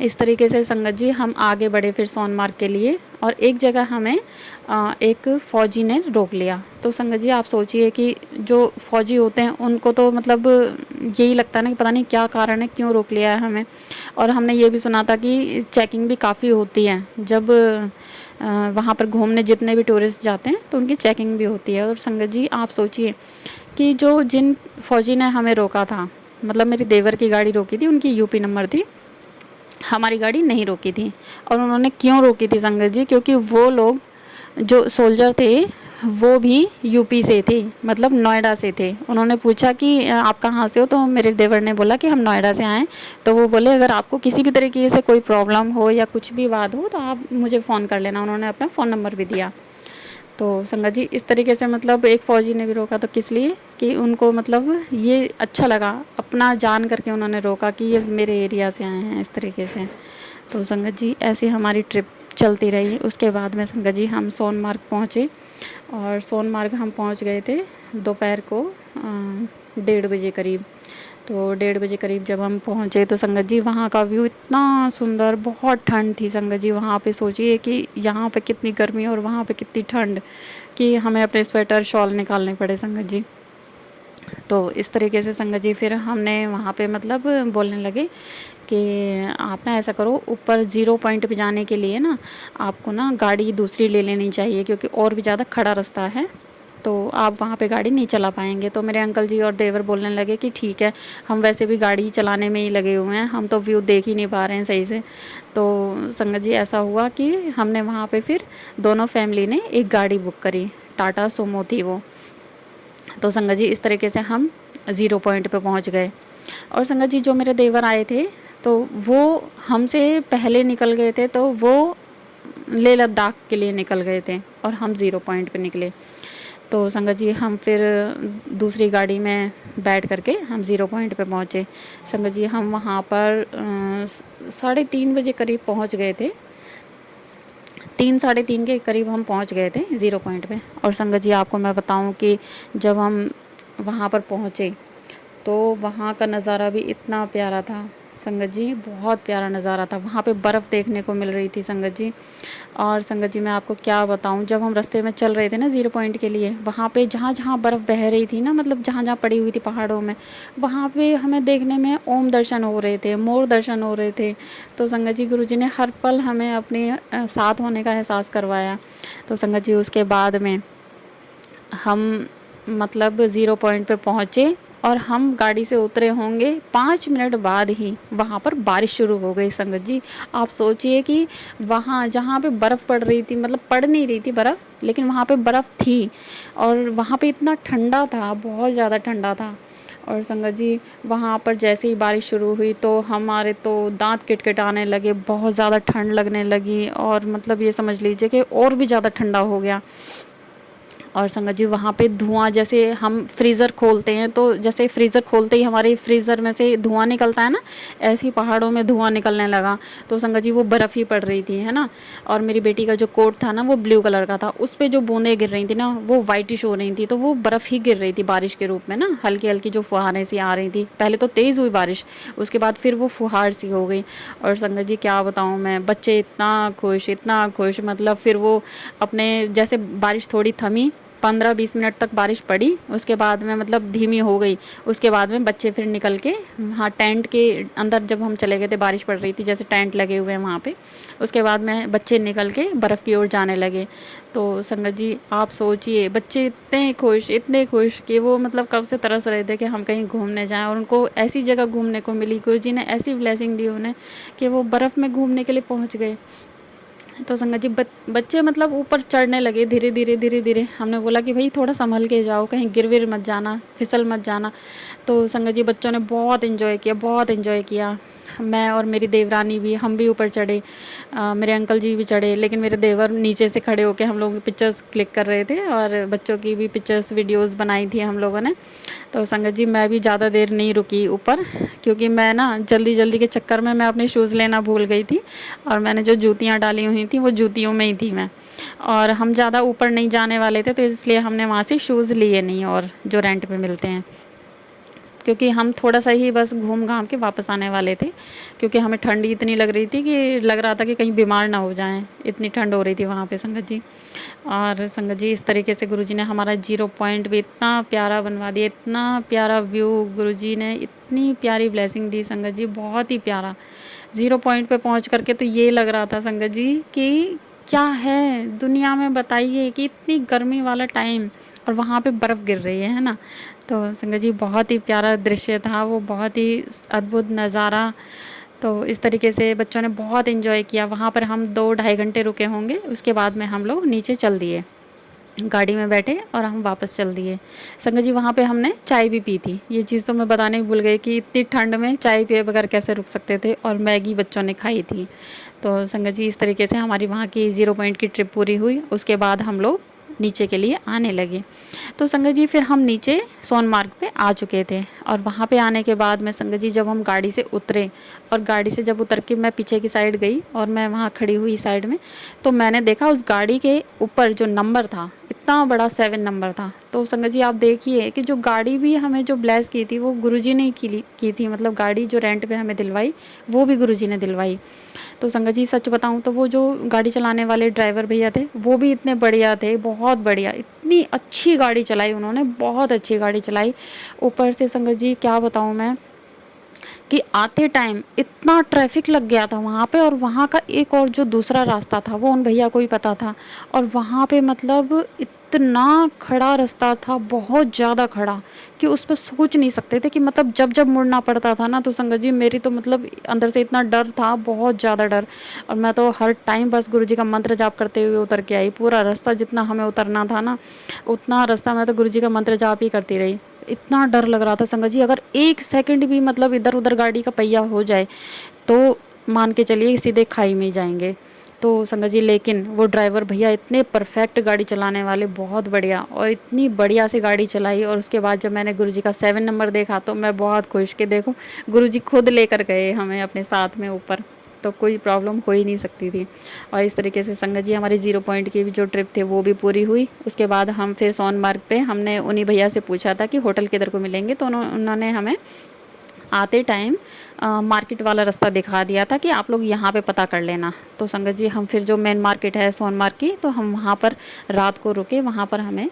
इस तरीके से संगत जी हम आगे बढ़े फिर सोनमार्ग के लिए। और एक जगह हमें एक फ़ौजी ने रोक लिया। तो संगत जी आप सोचिए कि जो फ़ौजी होते हैं उनको तो मतलब यही लगता है ना कि पता नहीं क्या कारण है, क्यों रोक लिया है हमें। और हमने ये भी सुना था कि चेकिंग भी काफ़ी होती है जब वहाँ पर घूमने जितने भी टूरिस्ट जाते हैं तो उनकी चेकिंग भी होती है। और संगत जी आप सोचिए कि जिन फ़ौजी ने हमें रोका था मतलब मेरे देवर की गाड़ी रोकी थी, उनकी यूपी नंबर थी, हमारी गाड़ी नहीं रोकी थी। और उन्होंने क्यों रोकी थी संगत जी, क्योंकि वो लोग जो सोल्जर थे वो भी यूपी से थे, मतलब नोएडा से थे। उन्होंने पूछा कि आप कहाँ से हो, तो मेरे देवर ने बोला कि हम नोएडा से आए। तो वो बोले अगर आपको किसी भी तरीके से कोई प्रॉब्लम हो या कुछ भी बात हो तो आप मुझे फ़ोन कर लेना। उन्होंने अपना फ़ोन नंबर भी दिया। तो संगत जी इस तरीके से मतलब एक फ़ौजी ने भी रोका तो किस लिए, कि उनको मतलब ये अच्छा लगा, अपना जान करके उन्होंने रोका कि ये मेरे एरिया से आए हैं, इस तरीके से। तो संगत जी ऐसी हमारी ट्रिप चलती रही। उसके बाद में संगत जी हम सोनमार्ग पहुँचे, और सोनमार्ग हम पहुँच गए थे दोपहर को 1:30 बजे करीब। तो 1:30 बजे करीब जब हम पहुँचे तो संगत जी वहाँ का व्यू इतना सुंदर, बहुत ठंड थी संगत जी वहाँ पे। सोचिए कि यहाँ पे कितनी गर्मी और वहाँ पे कितनी ठंड, कि हमें अपने स्वेटर शॉल निकालने पड़े संगत जी। तो इस तरीके से संगत जी फिर हमने वहाँ पे मतलब बोलने लगे कि आप ना ऐसा करो, ऊपर 0 पॉइंट पे जाने के लिए ना आपको ना गाड़ी दूसरी ले लेनी चाहिए, क्योंकि और भी ज़्यादा खड़ा रास्ता है, तो आप वहाँ पे गाड़ी नहीं चला पाएंगे। तो मेरे अंकल जी और देवर बोलने लगे कि ठीक है, हम वैसे भी गाड़ी चलाने में ही लगे हुए हैं, हम तो व्यू देख ही नहीं पा रहे हैं सही से। तो संगत जी ऐसा हुआ कि हमने वहाँ पे फिर दोनों फैमिली ने एक गाड़ी बुक करी, टाटा सुमो थी वो। तो संगत जी इस तरीके से हम 0 पॉइंट पे पहुँच गए। और संगत जी जो मेरे देवर आए थे तो वो हमसे पहले निकल गए थे, तो वो लेह लद्दाख के लिए निकल गए थे और हम 0 पॉइंट पे निकले। तो संगत जी हम फिर दूसरी गाड़ी में बैठ करके हम 0 पॉइंट पे पहुँचे। संगत जी हम वहाँ पर 3:30 बजे करीब पहुँच गए थे, 3 साढ़े 3 के करीब हम पहुँच गए थे 0 पॉइंट पे। और संगत जी आपको मैं बताऊँ कि जब हम वहाँ पर पहुँचे तो वहाँ का नज़ारा भी इतना प्यारा था संगत जी, बहुत प्यारा नज़ारा था। वहाँ पे बर्फ़ देखने को मिल रही थी संगत जी। और संगत जी मैं आपको क्या बताऊँ, जब हम रास्ते में चल रहे थे ना 0 पॉइंट के लिए, वहाँ पे जहाँ जहाँ बर्फ़ बह रही थी ना, मतलब जहाँ जहाँ पड़ी हुई थी पहाड़ों में, वहाँ पे हमें देखने में ओम दर्शन हो रहे थे, मोर दर्शन हो रहे थे। तो संगत जी गुरुजी ने हर पल हमें अपने साथ होने का एहसास करवाया। तो संगत जी उसके बाद में हम मतलब 0 पॉइंट पे पहुँचे और हम गाड़ी से उतरे होंगे 5 मिनट बाद ही वहाँ पर बारिश शुरू हो गई संगत जी। आप सोचिए कि वहाँ जहाँ पे बर्फ़ पड़ रही थी, मतलब पड़ नहीं रही थी बर्फ़, लेकिन वहाँ पे बर्फ़ थी और वहाँ पे इतना ठंडा था, बहुत ज़्यादा ठंडा था। और संगत जी वहाँ पर जैसे ही बारिश शुरू हुई तो हमारे तो दांत किटकिटाने लगे, बहुत ज़्यादा ठंड लगने लगी, और मतलब ये समझ लीजिए कि और भी ज़्यादा ठंडा हो गया। और संगत जी वहाँ पे धुआं, जैसे हम फ्रीज़र खोलते हैं तो जैसे फ्रीज़र खोलते ही हमारे फ्रीज़र में से धुआं निकलता है ना, ऐसे ही पहाड़ों में धुआं निकलने लगा। तो संगत जी वो बर्फ़ ही पड़ रही थी, है ना। और मेरी बेटी का जो कोट था ना वो ब्लू कलर का था, उस पर जो बूंदें गिर रही थी ना वो वाइटिश हो रही थी, तो वो बर्फ़ ही गिर रही थी बारिश के रूप में ना, हल्की हल्की जो फुहारें सी आ रही थी। पहले तो तेज़ हुई बारिश, उसके बाद फिर वो फुहार सी हो गई। और संगत जी क्या बताऊँ मैं, बच्चे इतना खुश, मतलब फिर वो अपने जैसे बारिश थोड़ी थमी, 15-20 मिनट तक बारिश पड़ी, उसके बाद में मतलब धीमी हो गई। उसके बाद में बच्चे फिर निकल के वहाँ टेंट के अंदर, जब हम चले गए थे बारिश पड़ रही थी, जैसे टेंट लगे हुए हैं वहाँ पे, उसके बाद में बच्चे निकल के बर्फ़ की ओर जाने लगे। तो संगत जी आप सोचिए बच्चे इतने खुश कि वो मतलब कब से तरस रहे थे कि हम कहीं घूमने जाएं, और उनको ऐसी जगह घूमने को मिली, गुरुजी ने ऐसी ब्लेसिंग दी उन्हें कि वो बर्फ़ में घूमने के लिए पहुँच गए। तो संगत जी बच्चे मतलब ऊपर चढ़ने लगे धीरे धीरे धीरे धीरे। हमने बोला कि भाई थोड़ा संभल के जाओ, कहीं गिर विर मत जाना, फिसल मत जाना। तो संगत जी बच्चों ने बहुत इन्जॉय किया, बहुत इन्जॉय किया। मैं और मेरी देवरानी भी, हम भी ऊपर चढ़े, मेरे अंकल जी भी चढ़े, लेकिन मेरे देवर नीचे से खड़े होकर हम लोगों की पिक्चर्स क्लिक कर रहे थे, और बच्चों की भी पिक्चर्स वीडियोस बनाई थी हम लोगों ने। तो संगत जी मैं भी ज़्यादा देर नहीं रुकी ऊपर, क्योंकि मैं ना जल्दी जल्दी के चक्कर में मैं अपने शूज़ लेना भूल गई थी, और मैंने जो जूतियाँ डाली हुई थी वो जूतियों में ही थी मैं, और हम ज़्यादा ऊपर नहीं जाने वाले थे, तो इसलिए हमने वहाँ से शूज़ लिए नहीं, और जो रेंट पे मिलते हैं, क्योंकि हम थोड़ा सा ही बस घूम घाम के वापस आने वाले थे, क्योंकि हमें ठंड इतनी लग रही थी कि लग रहा था कि कहीं बीमार ना हो जाएं, इतनी ठंड हो रही थी वहाँ पे संगत जी। और संगत जी इस तरीके से गुरुजी ने हमारा 0 पॉइंट भी इतना प्यारा बनवा दिया, इतना प्यारा व्यू, गुरुजी ने इतनी प्यारी ब्लेसिंग दी संगत जी, बहुत ही प्यारा। 0 पॉइंट पे पहुँच करके तो ये लग रहा था संगत जी कि क्या है दुनिया में बताइए कि इतनी गर्मी वाला टाइम और वहाँ पे बर्फ़ गिर रही है ना। तो संगत जी बहुत ही प्यारा दृश्य था वो, बहुत ही अद्भुत नज़ारा। तो इस तरीके से बच्चों ने बहुत एंजॉय किया। वहाँ पर हम 2 ढाई घंटे रुके होंगे, उसके बाद में हम लोग नीचे चल दिए, गाड़ी में बैठे और हम वापस चल दिए। संगत जी वहाँ पे हमने चाय भी पी थी। ये चीज़ तो मैं बताने ही भूल गई कि इतनी ठंड में चाय पिए बगैर कैसे रुक सकते थे, और मैगी बच्चों ने खाई थी। तो संगत जी इस तरीके से हमारी वहाँ की 0 पॉइंट की ट्रिप पूरी हुई। उसके बाद हम लोग नीचे के लिए आने लगे। तो संगत जी फिर हम नीचे सोनमार्ग पे आ चुके थे, और वहाँ पे आने के बाद में संगत जी जब हम गाड़ी से उतरे, और गाड़ी से जब उतर के मैं पीछे की साइड गई और मैं वहाँ खड़ी हुई साइड में, तो मैंने देखा उस गाड़ी के ऊपर जो नंबर था, इतना बड़ा 7 नंबर था। तो संगत जी आप देखिए कि जो गाड़ी भी हमें जो ब्लेस की थी वो गुरुजी ने की थी, मतलब गाड़ी जो रेंट पे हमें दिलवाई वो भी गुरुजी ने दिलवाई। तो संगत जी सच बताऊँ तो वो जो गाड़ी चलाने वाले ड्राइवर भैया थे वो भी इतने बढ़िया थे, बहुत बढ़िया, इतनी अच्छी गाड़ी चलाई उन्होंने, बहुत अच्छी गाड़ी चलाई। ऊपर से संगत जी क्या बताऊँ मैं कि आते टाइम इतना ट्रैफिक लग गया था वहाँ पे, और वहाँ का एक और जो दूसरा रास्ता था वो उन भैया को ही पता था, और वहाँ पे मतलब इतना खड़ा रास्ता था, बहुत ज़्यादा खड़ा, कि उस पर सोच नहीं सकते थे कि मतलब जब जब मुड़ना पड़ता था ना, तो संगत जी मेरी तो मतलब अंदर से इतना डर था, बहुत ज़्यादा डर। और मैं तो हर टाइम बस गुरुजी का मंत्र जाप करते हुए उतर के आई। पूरा रास्ता जितना हमें उतरना था ना, उतना रास्ता मैं तो गुरुजी का मंत्र जाप ही करती रही। इतना डर लग रहा था संगत जी, अगर 1 सेकंड भी मतलब इधर उधर गाड़ी का पहिया हो जाए तो मान के चलिए सीधे खाई में ही जाएंगे। तो संगत जी लेकिन वो ड्राइवर भैया इतने परफेक्ट गाड़ी चलाने वाले, बहुत बढ़िया, और इतनी बढ़िया से गाड़ी चलाई। और उसके बाद जब मैंने गुरुजी का 7 नंबर देखा तो मैं बहुत खुश कि देखो गुरुजी खुद लेकर गए हमें अपने साथ में ऊपर, तो कोई प्रॉब्लम हो ही नहीं सकती थी। और इस तरीके से संगत जी हमारी 0 पॉइंट की भी जो ट्रिप थी वो भी पूरी हुई। उसके बाद हम फिर सोनमार्ग पे हमने उन्हीं भैया से पूछा था कि होटल किधर को मिलेंगे, तो उन्होंने हमें आते टाइम मार्केट वाला रास्ता दिखा दिया था कि आप लोग यहाँ पे पता कर लेना। तो संगत जी हम फिर जो मेन मार्केट है सोनमार्ग की, तो हम वहाँ पर रात को रुके, वहाँ पर हमें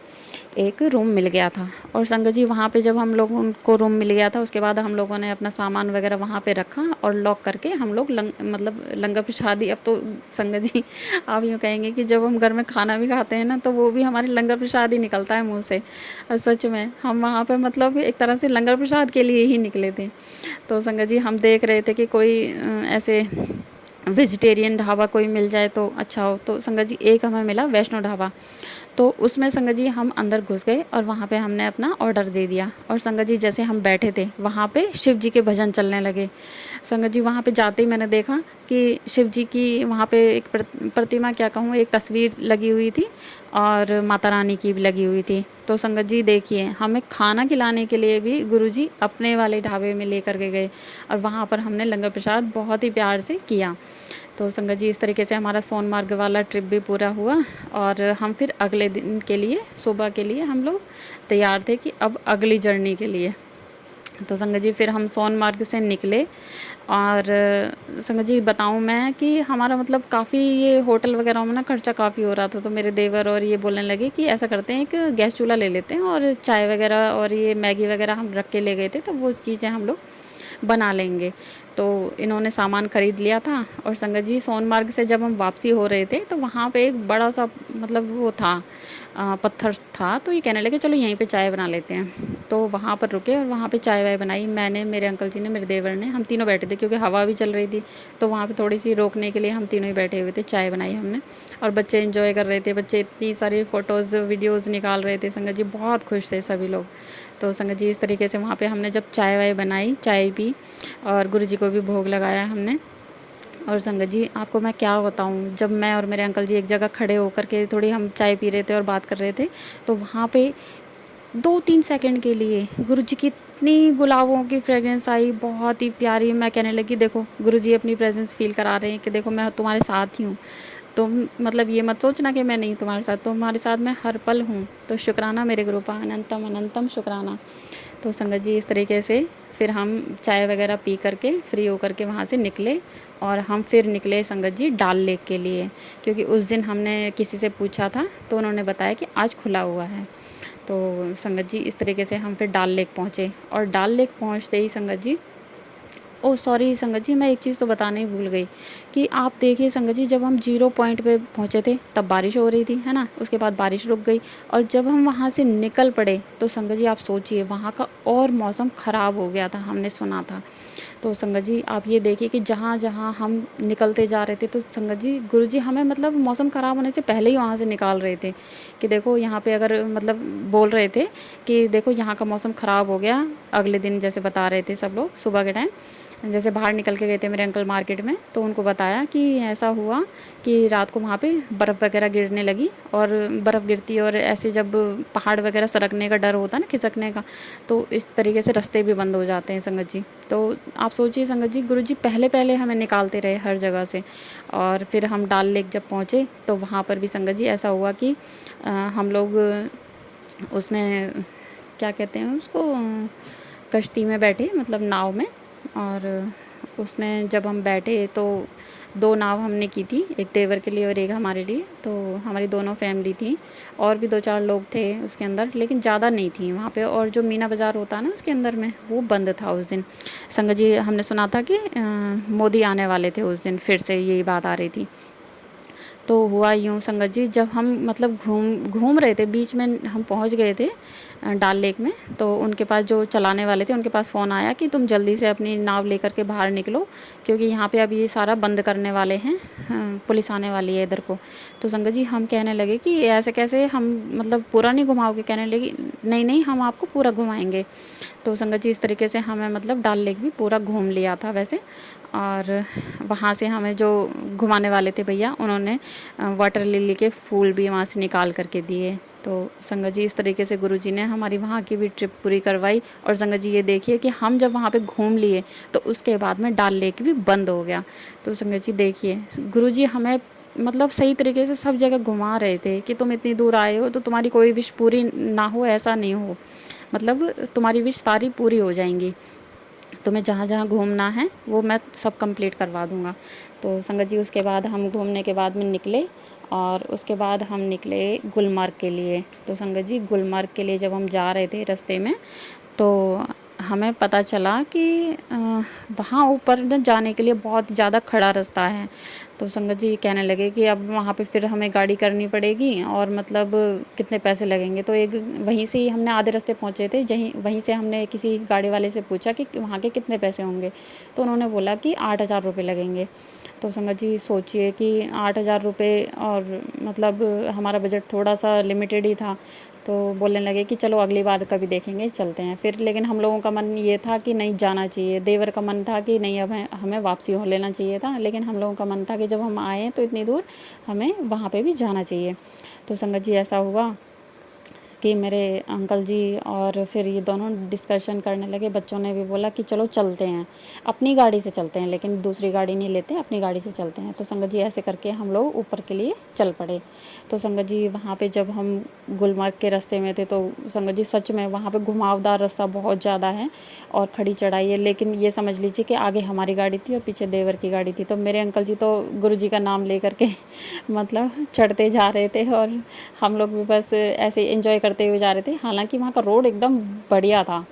एक रूम मिल गया था। और संगत जी वहाँ पे जब हम लोग उनको रूम मिल गया था, उसके बाद हम लोगों ने अपना सामान वगैरह वहाँ पे रखा और लॉक करके हम लोग मतलब लंगर प्रसादी। अब तो संगत जी आप यूँ कहेंगे कि जब हम घर में खाना भी खाते हैं ना, तो वो भी हमारे लंगर प्रसाद ही निकलता है मुँह से। और सच में हम वहाँ पे मतलब एक तरह से लंगर प्रसाद के लिए ही निकले थे। तो संगत जी हम देख रहे थे कि कोई ऐसे वेजिटेरियन ढाबा कोई मिल जाए तो अच्छा हो। तो संगत जी एक हमें मिला वैष्णो ढाबा, तो उसमें संगत जी हम अंदर घुस गए और वहाँ पे हमने अपना ऑर्डर दे दिया। और संगत जी जैसे हम बैठे थे वहाँ पे शिव जी के भजन चलने लगे। संगत जी वहाँ पे जाते ही मैंने देखा कि शिव जी की वहाँ पे एक प्रतिमा, क्या कहूँ, एक तस्वीर लगी हुई थी, और माता रानी की भी लगी हुई थी। तो संगत जी देखिए हमें खाना खिलाने के लिए भी गुरुजी अपने वाले ढाबे में लेकर के गए, और वहाँ पर हमने लंगर प्रसाद बहुत ही प्यार से किया। तो संगत जी इस तरीके से हमारा सोनमार्ग वाला ट्रिप भी पूरा हुआ, और हम फिर अगले दिन के लिए सुबह के लिए हम लोग तैयार थे कि अब अगली जर्नी के लिए। तो संगत जी फिर हम सोनमार्ग से निकले, और संगत जी बताऊं मैं कि हमारा मतलब काफ़ी ये होटल वगैरह में ना खर्चा काफ़ी हो रहा था। तो मेरे देवर और ये बोलने लगे कि ऐसा करते हैं, एक गैस चूल्हा ले लेते हैं और चाय वगैरह और ये मैगी वगैरह हम रख के ले गए थे, तो वो चीज़ें हम लोग बना लेंगे। तो इन्होंने सामान ख़रीद लिया था। और संगत जी सोनमार्ग से जब हम वापसी हो रहे थे तो वहाँ पे एक बड़ा सा मतलब वो था, पत्थर था, तो ये कहने लगे चलो यहीं पे चाय बना लेते हैं। तो वहाँ पर रुके और वहाँ पे चाय वाय बनाई, मैंने, मेरे अंकल जी ने, मेरे देवर ने, हम तीनों बैठे थे क्योंकि हवा भी चल रही थी। तो वहाँ पे थोड़ी सी रोकने के लिए हम तीनों ही बैठे हुए थे, चाय बनाई हमने, और बच्चे एंजॉय कर रहे थे। बच्चे इतनी सारी फ़ोटोज़ वीडियोज़ निकाल रहे थे, संगत जी बहुत खुश थे सभी लोग। तो संगत जी इस तरीके से वहाँ पे हमने जब चाय वाय बनाई, चाय पी, और गुरुजी को भी भोग लगाया हमने। और संगत जी आपको मैं क्या बताऊँ, जब मैं और मेरे अंकल जी एक जगह खड़े होकर के थोड़ी हम चाय पी रहे थे और बात कर रहे थे, तो वहाँ पे 2-3 सेकंड के लिए गुरुजी की इतनी गुलाबों की फ्रेग्रेंस आई, बहुत ही प्यारी। मैं कहने लगी देखो गुरुजी अपनी प्रेजेंस फ़ील करा रहे हैं कि देखो मैं तुम्हारे साथ ही हूँ, तुम मतलब ये मत सोचना कि मैं नहीं तुम्हारे साथ, तुम्हारे साथ मैं हर पल हूँ। तो शुक्राना मेरे गुरु का, अनंतम अनंतम शुक्राना। तो संगत जी इस तरीके से फिर हम चाय वगैरह पी करके फ्री होकर के वहाँ से निकले, और हम फिर निकले संगत जी डल लेक के लिए, क्योंकि उस दिन हमने किसी से पूछा था तो उन्होंने बताया कि आज खुला हुआ है। तो संगत जी इस तरीके से हम फिर डल लेक पहुँचे, और डल लेक पहुँचते ही संगत जी ओह सॉरी संगत जी, मैं एक चीज़ तो बताना ही भूल गई कि आप देखिए संगत जी, जब हम 0 पॉइंट पे पहुँचे थे तब बारिश हो रही थी, है ना? उसके बाद बारिश रुक गई और जब हम वहाँ से निकल पड़े तो संगत जी आप सोचिए वहाँ का और मौसम ख़राब हो गया था, हमने सुना था। तो संगत जी आप ये देखिए कि जहाँ-जहाँ हम निकलते जा रहे थे तो संगत जी गुरुजी हमें मतलब मौसम ख़राब होने से पहले ही वहाँ से निकाल रहे थे कि देखो यहाँ पे अगर मतलब बोल रहे थे कि देखो यहाँ का मौसम ख़राब हो गया। अगले दिन जैसे बता रहे थे सब लोग सुबह के टाइम, जैसे बाहर निकल के गए थे मेरे अंकल मार्केट में, तो उनको बताया कि ऐसा हुआ कि रात को वहाँ पे बर्फ़ वगैरह गिरने लगी और बर्फ़ गिरती है और ऐसे जब पहाड़ वगैरह सरकने का डर होता है ना, खिसकने का, तो इस तरीके से रास्ते भी बंद हो जाते हैं संगत जी। तो आप सोचिए संगत जी गुरुजी पहले-पहले हमें निकालते रहे हर जगह से और फिर हम डल लेक जब पहुँचे तो वहाँ पर भी संगत जी ऐसा हुआ कि हम लोग उसमें क्या कहते हैं उसको, कश्ती में बैठे मतलब नाव में, और उसमें जब हम बैठे तो 2 नाव हमने की थी, एक देवर के लिए और एक हमारे लिए। तो हमारी दोनों फैमिली थी और भी 2-4 लोग थे उसके अंदर, लेकिन ज़्यादा नहीं थी वहाँ पे। और जो मीना बाज़ार होता है ना उसके अंदर में, वो बंद था उस दिन। संगत जी हमने सुना था कि मोदी आने वाले थे उस दिन, फिर से यही बात आ रही थी। तो हुआ यूँ संगत जी, जब हम मतलब घूम घूम रहे थे बीच में हम पहुँच गए थे डल लेक में, तो उनके पास जो चलाने वाले थे उनके पास फ़ोन आया कि तुम जल्दी से अपनी नाव लेकर के बाहर निकलो क्योंकि यहाँ पे अब ये सारा बंद करने वाले हैं, पुलिस आने वाली है इधर को। तो संगत जी हम कहने लगे कि ऐसे कैसे, हम मतलब पूरा नहीं घुमाओगे? कहने लगी नहीं नहीं हम आपको पूरा घुमाएंगे। तो संगत जी इस तरीके से हमें मतलब डल लेक भी पूरा घूम लिया था वैसे। और वहाँ से हमें जो घुमाने वाले थे भैया, उन्होंने वाटर लिली के फूल भी वहाँ से निकाल करके दिए। तो संगत जी इस तरीके से गुरुजी ने हमारी वहाँ की भी ट्रिप पूरी करवाई। और संगत जी ये देखिए कि हम जब वहाँ पे घूम लिए तो उसके बाद में डल लेक भी बंद हो गया। तो संगत जी देखिए गुरुजी हमें मतलब सही तरीके से सब जगह घुमा रहे थे कि तुम इतनी दूर आए हो तो तुम्हारी कोई विश पूरी ना हो, ऐसा नहीं हो, मतलब तुम्हारी विश सारी पूरी हो जाएंगी, तुम्हें जहाँ-जहाँ घूमना है वो मैं सब कंप्लीट करवा दूँगा। तो संगत जी उसके बाद हम घूमने के बाद में निकले और उसके बाद हम निकले गुलमर्ग के लिए। तो संगत जी गुलमर्ग के लिए जब हम जा रहे थे रास्ते में तो हमें पता चला कि वहाँ ऊपर न जाने के लिए बहुत ज़्यादा खड़ा रास्ता है। तो संगत जी कहने लगे कि अब वहाँ पे फिर हमें गाड़ी करनी पड़ेगी और मतलब कितने पैसे लगेंगे। तो एक वहीं से ही हमने आधे रास्ते पहुँचे थे, जहीं वहीं से हमने किसी गाड़ी वाले से पूछा कि वहाँ के कितने पैसे होंगे। तो उन्होंने बोला कि 8,000 रुपये लगेंगे। तो संगत जी सोचिए कि 8,000 रुपये, और मतलब हमारा बजट थोड़ा सा लिमिटेड ही था। तो बोलने लगे कि चलो अगली बार कभी देखेंगे, चलते हैं फिर। लेकिन हम लोगों का मन ये था कि नहीं जाना चाहिए, देवर का मन था कि नहीं अब हमें वापसी हो लेना चाहिए था, लेकिन हम लोगों का मन था कि जब हम आए तो इतनी दूर हमें वहाँ पे भी जाना चाहिए। तो संगत जी ऐसा हुआ कि मेरे अंकल जी और फिर ये दोनों डिस्कशन करने लगे। बच्चों ने भी बोला कि चलो चलते हैं, अपनी गाड़ी से चलते हैं, लेकिन दूसरी गाड़ी नहीं लेते, अपनी गाड़ी से चलते हैं। तो संगत जी ऐसे करके हम लोग ऊपर के लिए चल पड़े। तो संगत जी वहाँ पे जब हम गुलमर्ग के रास्ते में थे तो संगत जी सच में वहाँ पे घुमावदार रास्ता बहुत ज़्यादा है और खड़ी चढ़ाई है। लेकिन ये समझ लीजिए कि आगे हमारी गाड़ी थी और पीछे देवर की गाड़ी थी। तो मेरे अंकल जी तो गुरु जी का नाम ले करके मतलब चढ़ते जा रहे थे और हम लोग भी बस ऐसे एंजॉय करते हुए जा रहे थे। हालांकि वहाँ का रोड एकदम बढ़िया था।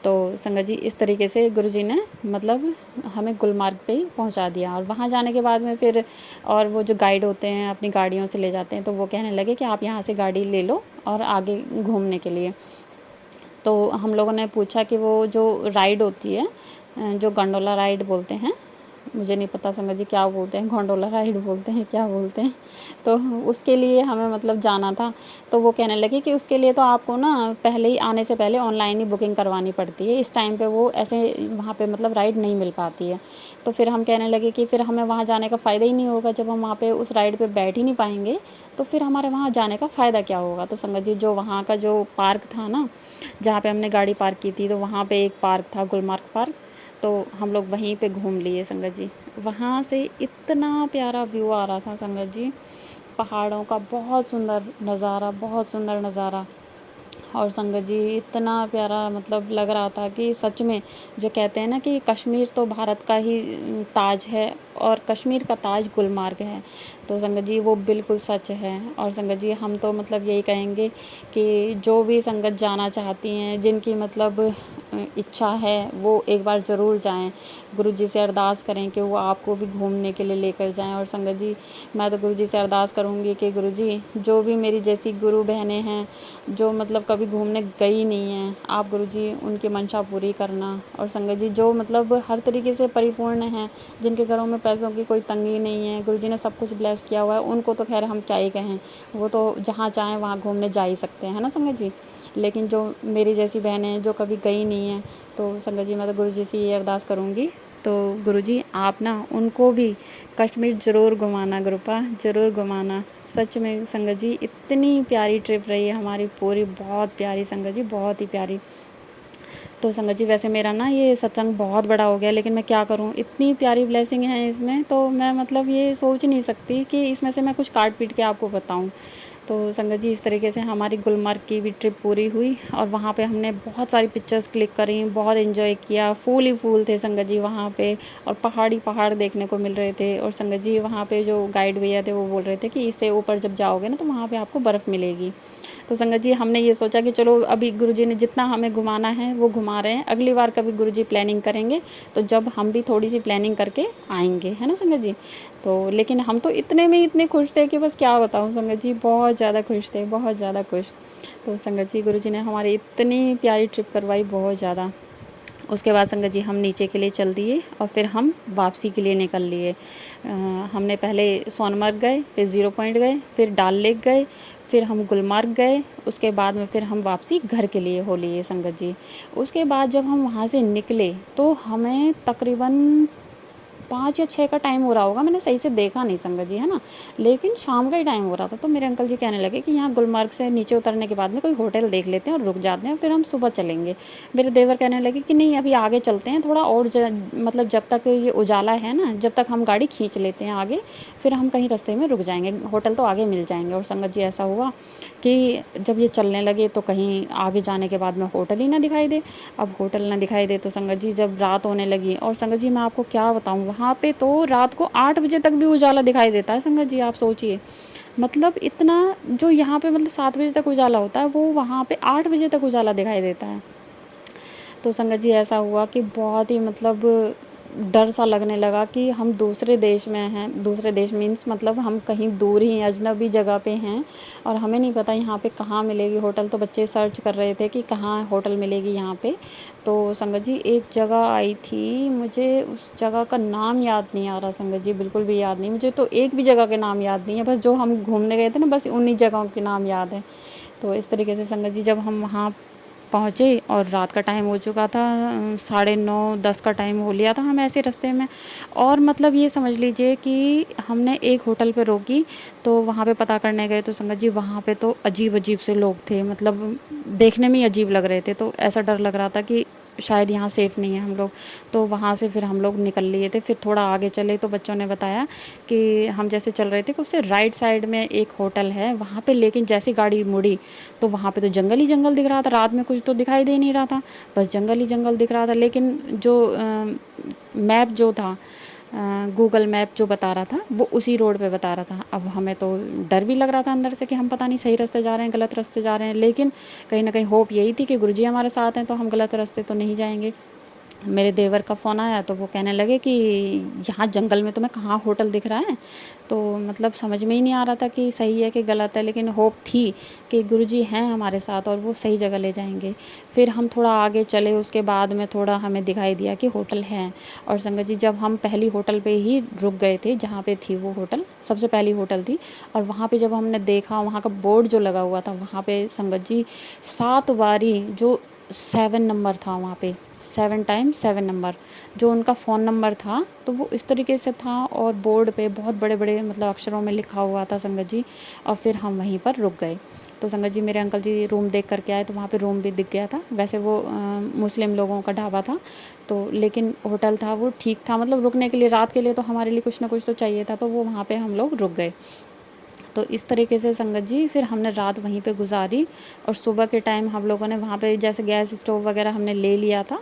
तो संगत जी इस तरीके से गुरुजी ने मतलब हमें गुलमर्ग पे ही पहुँचा दिया। और वहाँ जाने के बाद में फिर और वो जो गाइड होते हैं अपनी गाड़ियों से ले जाते हैं, तो वो कहने लगे कि आप यहाँ से गाड़ी ले लो और आगे घूमने के लिए। तो हम लोगों ने पूछा कि वो जो राइड होती है, जो गंडोला राइड बोलते हैं, मुझे नहीं पता संगत जी क्या बोलते हैं, गोंडोला राइड बोलते हैं क्या बोलते हैं, तो उसके लिए हमें मतलब जाना था। तो वो कहने लगे कि उसके लिए तो आपको ना पहले ही आने से पहले ऑनलाइन ही बुकिंग करवानी पड़ती है, इस टाइम पे वो ऐसे वहाँ पे मतलब राइड नहीं मिल पाती है। तो फिर हम कहने लगे कि फिर हमें वहाँ जाने का फ़ायदा ही नहीं होगा, जब हम वहाँ पे उस राइड पे बैठ ही नहीं पाएंगे तो फिर हमारे वहाँ जाने का फ़ायदा क्या होगा। तो संगत जी जो वहाँ का जो पार्क था ना, जहाँ पे हमने गाड़ी पार्क की थी, तो वहाँ पे एक पार्क था गुलमर्ग पार्क, तो हम लोग वहीं पे घूम लिए संगत जी। वहाँ से इतना प्यारा व्यू आ रहा था संगत जी, पहाड़ों का बहुत सुंदर नज़ारा, बहुत सुंदर नज़ारा। और संगत जी इतना प्यारा मतलब लग रहा था कि सच में जो कहते हैं ना कि कश्मीर तो भारत का ही ताज है और कश्मीर का ताज गुलमर्ग है। तो संगत जी वो बिल्कुल सच है। और संगत जी हम तो मतलब यही कहेंगे कि जो भी संगत जाना चाहती हैं, जिनकी मतलब इच्छा है वो एक बार ज़रूर जाएं, गुरुजी से अरदास करें कि वो आपको भी घूमने के लिए लेकर जाएं। और संगत जी मैं तो गुरुजी से अरदास करूँगी कि गुरुजी जो भी मेरी जैसी गुरु बहनें हैं जो मतलब कभी घूमने गई नहीं हैं, आप गुरुजी उनकी मंशा पूरी करना। और संगत जी जो मतलब हर तरीके से परिपूर्ण हैं, जिनके घरों में पैसों की कोई तंगी नहीं है, गुरुजी ने सब कुछ ब्लेस किया हुआ है, उनको तो खैर हम क्या ही कहें, वो तो जहाँ चाहें वहाँ घूमने जा ही सकते हैं, है ना संगत जी। लेकिन जो मेरी जैसी बहनें हैं जो कभी गई नहीं हैं, तो संगत जी मैं तो गुरुजी से ये अरदास करूँगी, तो गुरुजी आप ना उनको भी कश्मीर ज़रूर घुमाना, गुरुपा ज़रूर घुमाना। सच में संगत जी इतनी प्यारी ट्रिप रही है हमारी पूरी, बहुत प्यारी संगत जी, बहुत ही प्यारी। तो संगत जी वैसे मेरा ना ये सत्संग बहुत बड़ा हो गया, लेकिन मैं क्या करूँ, इतनी प्यारी ब्लेसिंग है इसमें, तो मैं मतलब ये सोच नहीं सकती कि इसमें से मैं कुछ काट पीट के आपको बताऊँ। तो संगत जी इस तरीके से हमारी गुलमर्ग की भी ट्रिप पूरी हुई और वहाँ पे हमने बहुत सारी पिक्चर्स क्लिक करी, बहुत एंजॉय किया, फूल ही फूल थे संगत जी वहाँ पे, और पहाड़ी पहाड़ देखने को मिल रहे थे। और संगत जी वहाँ पे जो गाइड भैया थे वो बोल रहे थे कि इससे ऊपर जब जाओगे ना तो वहाँ पे आपको बर्फ़ मिलेगी। तो संगत जी हमने ये सोचा कि चलो अभी गुरुजी ने जितना हमें घुमाना है वो घुमा रहे हैं, अगली बार कभी गुरुजी प्लानिंग करेंगे तो जब हम भी थोड़ी सी प्लानिंग करके आएंगे, है ना संगत जी। तो लेकिन हम तो इतने में इतने खुश थे कि बस क्या बताऊँ संगत जी, बहुत ज़्यादा खुश थे, बहुत ज़्यादा खुश। तो संगत जी गुरुजी ने हमारी इतनी प्यारी ट्रिप करवाई, बहुत ज़्यादा। उसके बाद संगत जी हम नीचे के लिए चल दिए और फिर हम वापसी के लिए निकल लिए। हमने पहले सोनमर्ग गए, फिर ज़ीरो पॉइंट गए, फिर डल लेक गए, फिर हम गुलमर्ग गए, उसके बाद में फिर हम वापसी घर के लिए हो लिए संगत जी। उसके बाद जब हम वहाँ से निकले तो हमें तकरीबन 5 या 6 का टाइम हो रहा होगा, मैंने सही से देखा नहीं संगत जी, है ना, लेकिन शाम का ही टाइम हो रहा था। तो मेरे अंकल जी कहने लगे कि यहाँ गुलमर्ग से नीचे उतरने के बाद में कोई होटल देख लेते हैं और रुक जाते हैं, फिर हम सुबह चलेंगे। मेरे देवर कहने लगे कि नहीं अभी आगे चलते हैं थोड़ा और, मतलब जब तक ये उजाला है ना, जब तक हम गाड़ी खींच लेते हैं आगे, फिर हम कहीं रास्ते में रुक जाएंगे, होटल तो आगे मिल जाएंगे। और संगत जी ऐसा हुआ कि जब ये चलने लगे तो कहीं आगे जाने के बाद में होटल ही ना दिखाई दे। अब होटल ना दिखाई दे तो संगत जी जब रात होने लगी, और संगत जी मैं आपको क्या बताऊँ, वहाँ पे तो रात को 8 बजे तक भी उजाला दिखाई देता है संगत जी, आप सोचिए। मतलब इतना, जो यहाँ पे मतलब 7 बजे तक उजाला होता है वो वहाँ पे 8 बजे तक उजाला दिखाई देता है। तो संगत जी ऐसा हुआ कि बहुत ही मतलब डर सा लगने लगा कि हम दूसरे देश में हैं, दूसरे देश मीन्स मतलब हम कहीं दूर ही अजनबी जगह पे हैं और हमें नहीं पता यहाँ पे कहाँ मिलेगी होटल। तो बच्चे सर्च कर रहे थे कि कहाँ होटल मिलेगी यहाँ पे। तो संगत जी एक जगह आई थी, मुझे उस जगह का नाम याद नहीं आ रहा संगत जी, बिल्कुल भी याद नहीं मुझे, तो एक भी जगह के नाम याद नहीं है, बस जो हम घूमने गए थे ना बस उन्हीं जगहों के नाम याद है। तो इस तरीके से संगत जी जब हम वहाँ पहुँचे और रात का टाइम हो चुका था, 9:30-10 का टाइम हो लिया था हम ऐसे रास्ते में। और मतलब ये समझ लीजिए कि हमने एक होटल पे रोकी, तो वहाँ पे पता करने गए तो संगत जी वहाँ पे तो अजीब अजीब से लोग थे, मतलब देखने में ही अजीब लग रहे थे। तो ऐसा डर लग रहा था कि शायद यहाँ सेफ़ नहीं है हम लोग। तो वहाँ से फिर हम लोग निकल लिए थे, फिर थोड़ा आगे चले तो बच्चों ने बताया कि हम जैसे चल रहे थे कि उससे राइट साइड में एक होटल है वहाँ पे, लेकिन जैसी गाड़ी मुड़ी तो वहाँ पे तो जंगल ही जंगल दिख रहा था, रात में कुछ तो दिखाई दे नहीं रहा था, बस जंगल ही जंगल दिख रहा था। लेकिन जो मैप जो था, गूगल मैप जो बता रहा था वो उसी रोड पे बता रहा था। अब हमें तो डर भी लग रहा था अंदर से कि हम पता नहीं सही रास्ते जा रहे हैं गलत रास्ते जा रहे हैं, लेकिन कहीं ना कहीं होप यही थी कि गुरुजी हमारे साथ हैं तो हम गलत रास्ते तो नहीं जाएंगे। मेरे देवर का फ़ोन आया तो वो कहने लगे कि यहाँ जंगल में तुम्हें कहाँ होटल दिख रहा है। तो मतलब समझ में ही नहीं आ रहा था कि सही है कि गलत है, लेकिन होप थी कि गुरुजी हैं हमारे साथ और वो सही जगह ले जाएंगे। फिर हम थोड़ा आगे चले, उसके बाद में थोड़ा हमें दिखाई दिया कि होटल है। और संगत जी जब हम पहली होटल पे ही रुक गए थे जहाँ पे थी वो होटल, सबसे पहली होटल थी, और वहाँ पे जब हमने देखा वहाँ का बोर्ड जो लगा हुआ था वहाँ पे संगत जी 7 बारी जो 7 नंबर था वहाँ पे, 7 टाइम 7 नंबर जो उनका फ़ोन नंबर था, तो वो इस तरीके से था और बोर्ड पे बहुत बड़े बड़े मतलब अक्षरों में लिखा हुआ था संगत जी। और फिर हम वहीं पर रुक गए। तो संगत जी मेरे अंकल जी रूम देख करके आए तो वहाँ पे रूम भी दिख गया था। वैसे वो मुस्लिम लोगों का ढाबा था, तो लेकिन होटल था वो ठीक था, मतलब रुकने के लिए रात के लिए तो हमारे लिए कुछ ना कुछ तो चाहिए था, तो वो वहाँ पे हम लोग रुक गए। तो इस तरीके से संगत जी फिर हमने रात वहीं पे गुजारी। और सुबह के टाइम हम लोगों ने वहाँ पे जैसे गैस स्टोव वगैरह हमने ले लिया था,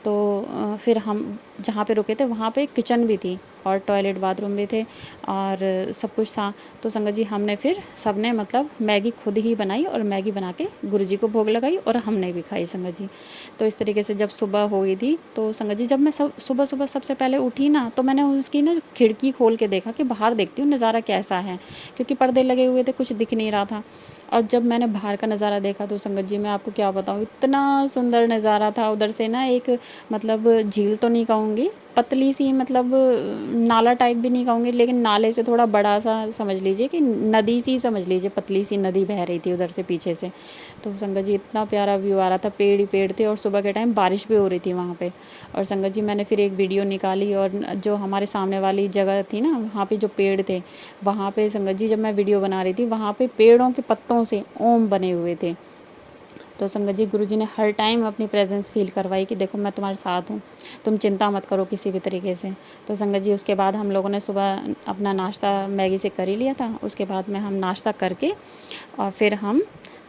तो फिर हम जहाँ पे रुके थे वहाँ पे किचन भी थी, और टॉयलेट बाथरूम भी थे और सब कुछ था। तो संगत जी हमने फिर सबने मतलब मैगी खुद ही बनाई और मैगी बना के गुरुजी को भोग लगाई और हमने भी खाई संगत जी। तो इस तरीके से जब सुबह हो गई थी तो संगत जी जब मैं सुबह सुबह सबसे पहले उठी ना, तो मैंने उसकी ना खिड़की खोल के देखा कि बाहर देखती हूँ नज़ारा कैसा है, क्योंकि पर्दे लगे हुए थे, कुछ दिख नहीं रहा था। और जब मैंने बाहर का नज़ारा देखा तो संगत जी मैं आपको क्या बताऊँ, इतना सुंदर नज़ारा था। उधर से ना एक मतलब झील तो नहीं कहूँगी, पतली सी मतलब नाला टाइप भी नहीं कहूँगी, लेकिन नाले से थोड़ा बड़ा सा समझ लीजिए कि नदी सी समझ लीजिए, पतली सी नदी बह रही थी उधर से पीछे से। तो संगत जी इतना प्यारा व्यू आ रहा था, पेड़ ही पेड़ थे और सुबह के टाइम बारिश भी हो रही थी वहाँ पे। और संगत जी मैंने फिर एक वीडियो निकाली और जो हमारे सामने वाली जगह थी ना, वहाँ पे जो पेड़ थे, वहाँ पे संगत जी जब मैं वीडियो बना रही थी, वहाँ पे पेड़ों के पत्तों से ओम बने हुए थे। तो संगत जी गुरुजी ने हर टाइम अपनी प्रेजेंस फील करवाई कि देखो मैं तुम्हारे साथ हूँ, तुम चिंता मत करो किसी भी तरीके से। तो संगत जी उसके बाद हम लोगों ने सुबह अपना नाश्ता मैगी से कर ही लिया था। उसके बाद में हम नाश्ता करके और फिर हम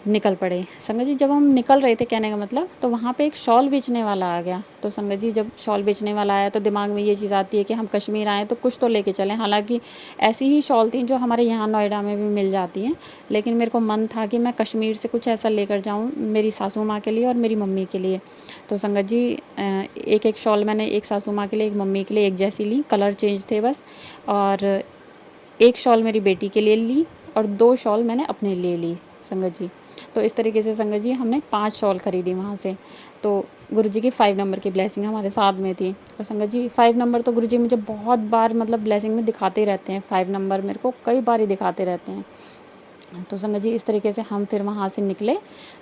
निकल पड़े। संगत जी जब हम निकल रहे थे, कहने का मतलब, तो वहाँ पे एक शॉल बेचने वाला आ गया। तो संगत जी जब शॉल बेचने वाला आया तो दिमाग में ये चीज़ आती है कि हम कश्मीर आए तो कुछ तो लेके चलें। हालांकि ऐसी ही शॉल थी जो हमारे यहाँ नोएडा में भी मिल जाती हैं, लेकिन मेरे को मन था कि मैं कश्मीर से कुछ ऐसा लेकर जाऊँ मेरी सासू माँ के लिए और मेरी मम्मी के लिए। तो संगत जी एक एक शॉल मैंने एक सासू माँ के लिए, एक मम्मी के लिए एक जैसी ली, कलर चेंज थे बस। और एक शॉल मेरी बेटी के लिए ली और 2 शॉल मैंने अपने लिए ली संगत जी। तो इस तरीके से संगत जी हमने 5 शॉल खरीदी वहाँ से। तो गुरुजी की 5 नंबर की ब्लेसिंग हमारे साथ में थी। और संगत जी 5 नंबर तो गुरुजी मुझे बहुत बार मतलब ब्लेसिंग में दिखाते ही रहते हैं, 5 नंबर मेरे को कई बार ही दिखाते रहते हैं। तो संगत जी इस तरीके से हम फिर वहाँ से निकले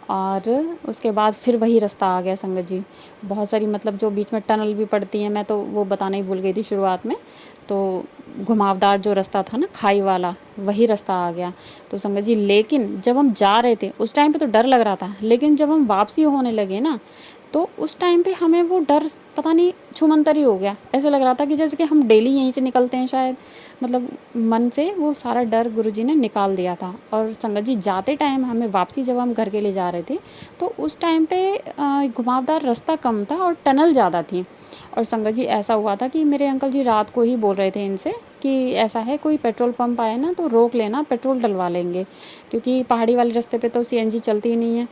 और उसके बाद फिर वही रास्ता आ गया संगत जी। बहुत सारी मतलब जो बीच में टनल भी पड़ती हैं, मैं तो वो बताना ही भूल गई थी शुरुआत में। तो घुमावदार जो रास्ता था ना खाई वाला, वही रास्ता आ गया। तो संगत जी लेकिन जब हम जा रहे थे उस टाइम पे तो डर लग रहा था, लेकिन जब हम वापसी होने लगे ना, तो उस टाइम पे हमें वो डर पता नहीं छूमंतरी हो गया। ऐसे लग रहा था कि जैसे कि हम डेली यहीं से निकलते हैं शायद, मतलब मन से वो सारा डर गुरुजी ने निकाल दिया था। और संगत जी जाते टाइम हमें वापसी जब हम घर के लिए जा रहे थे तो उस टाइम पे घुमावदार रास्ता कम था और टनल ज़्यादा थी। और संगत जी ऐसा हुआ था कि मेरे अंकल जी रात को ही बोल रहे थे इनसे कि ऐसा है कोई पेट्रोल पंप आए ना तो रोक लेना, पेट्रोल डलवा लेंगे, क्योंकि पहाड़ी वाले रास्ते पे तो सीएनजी चलती ही नहीं है।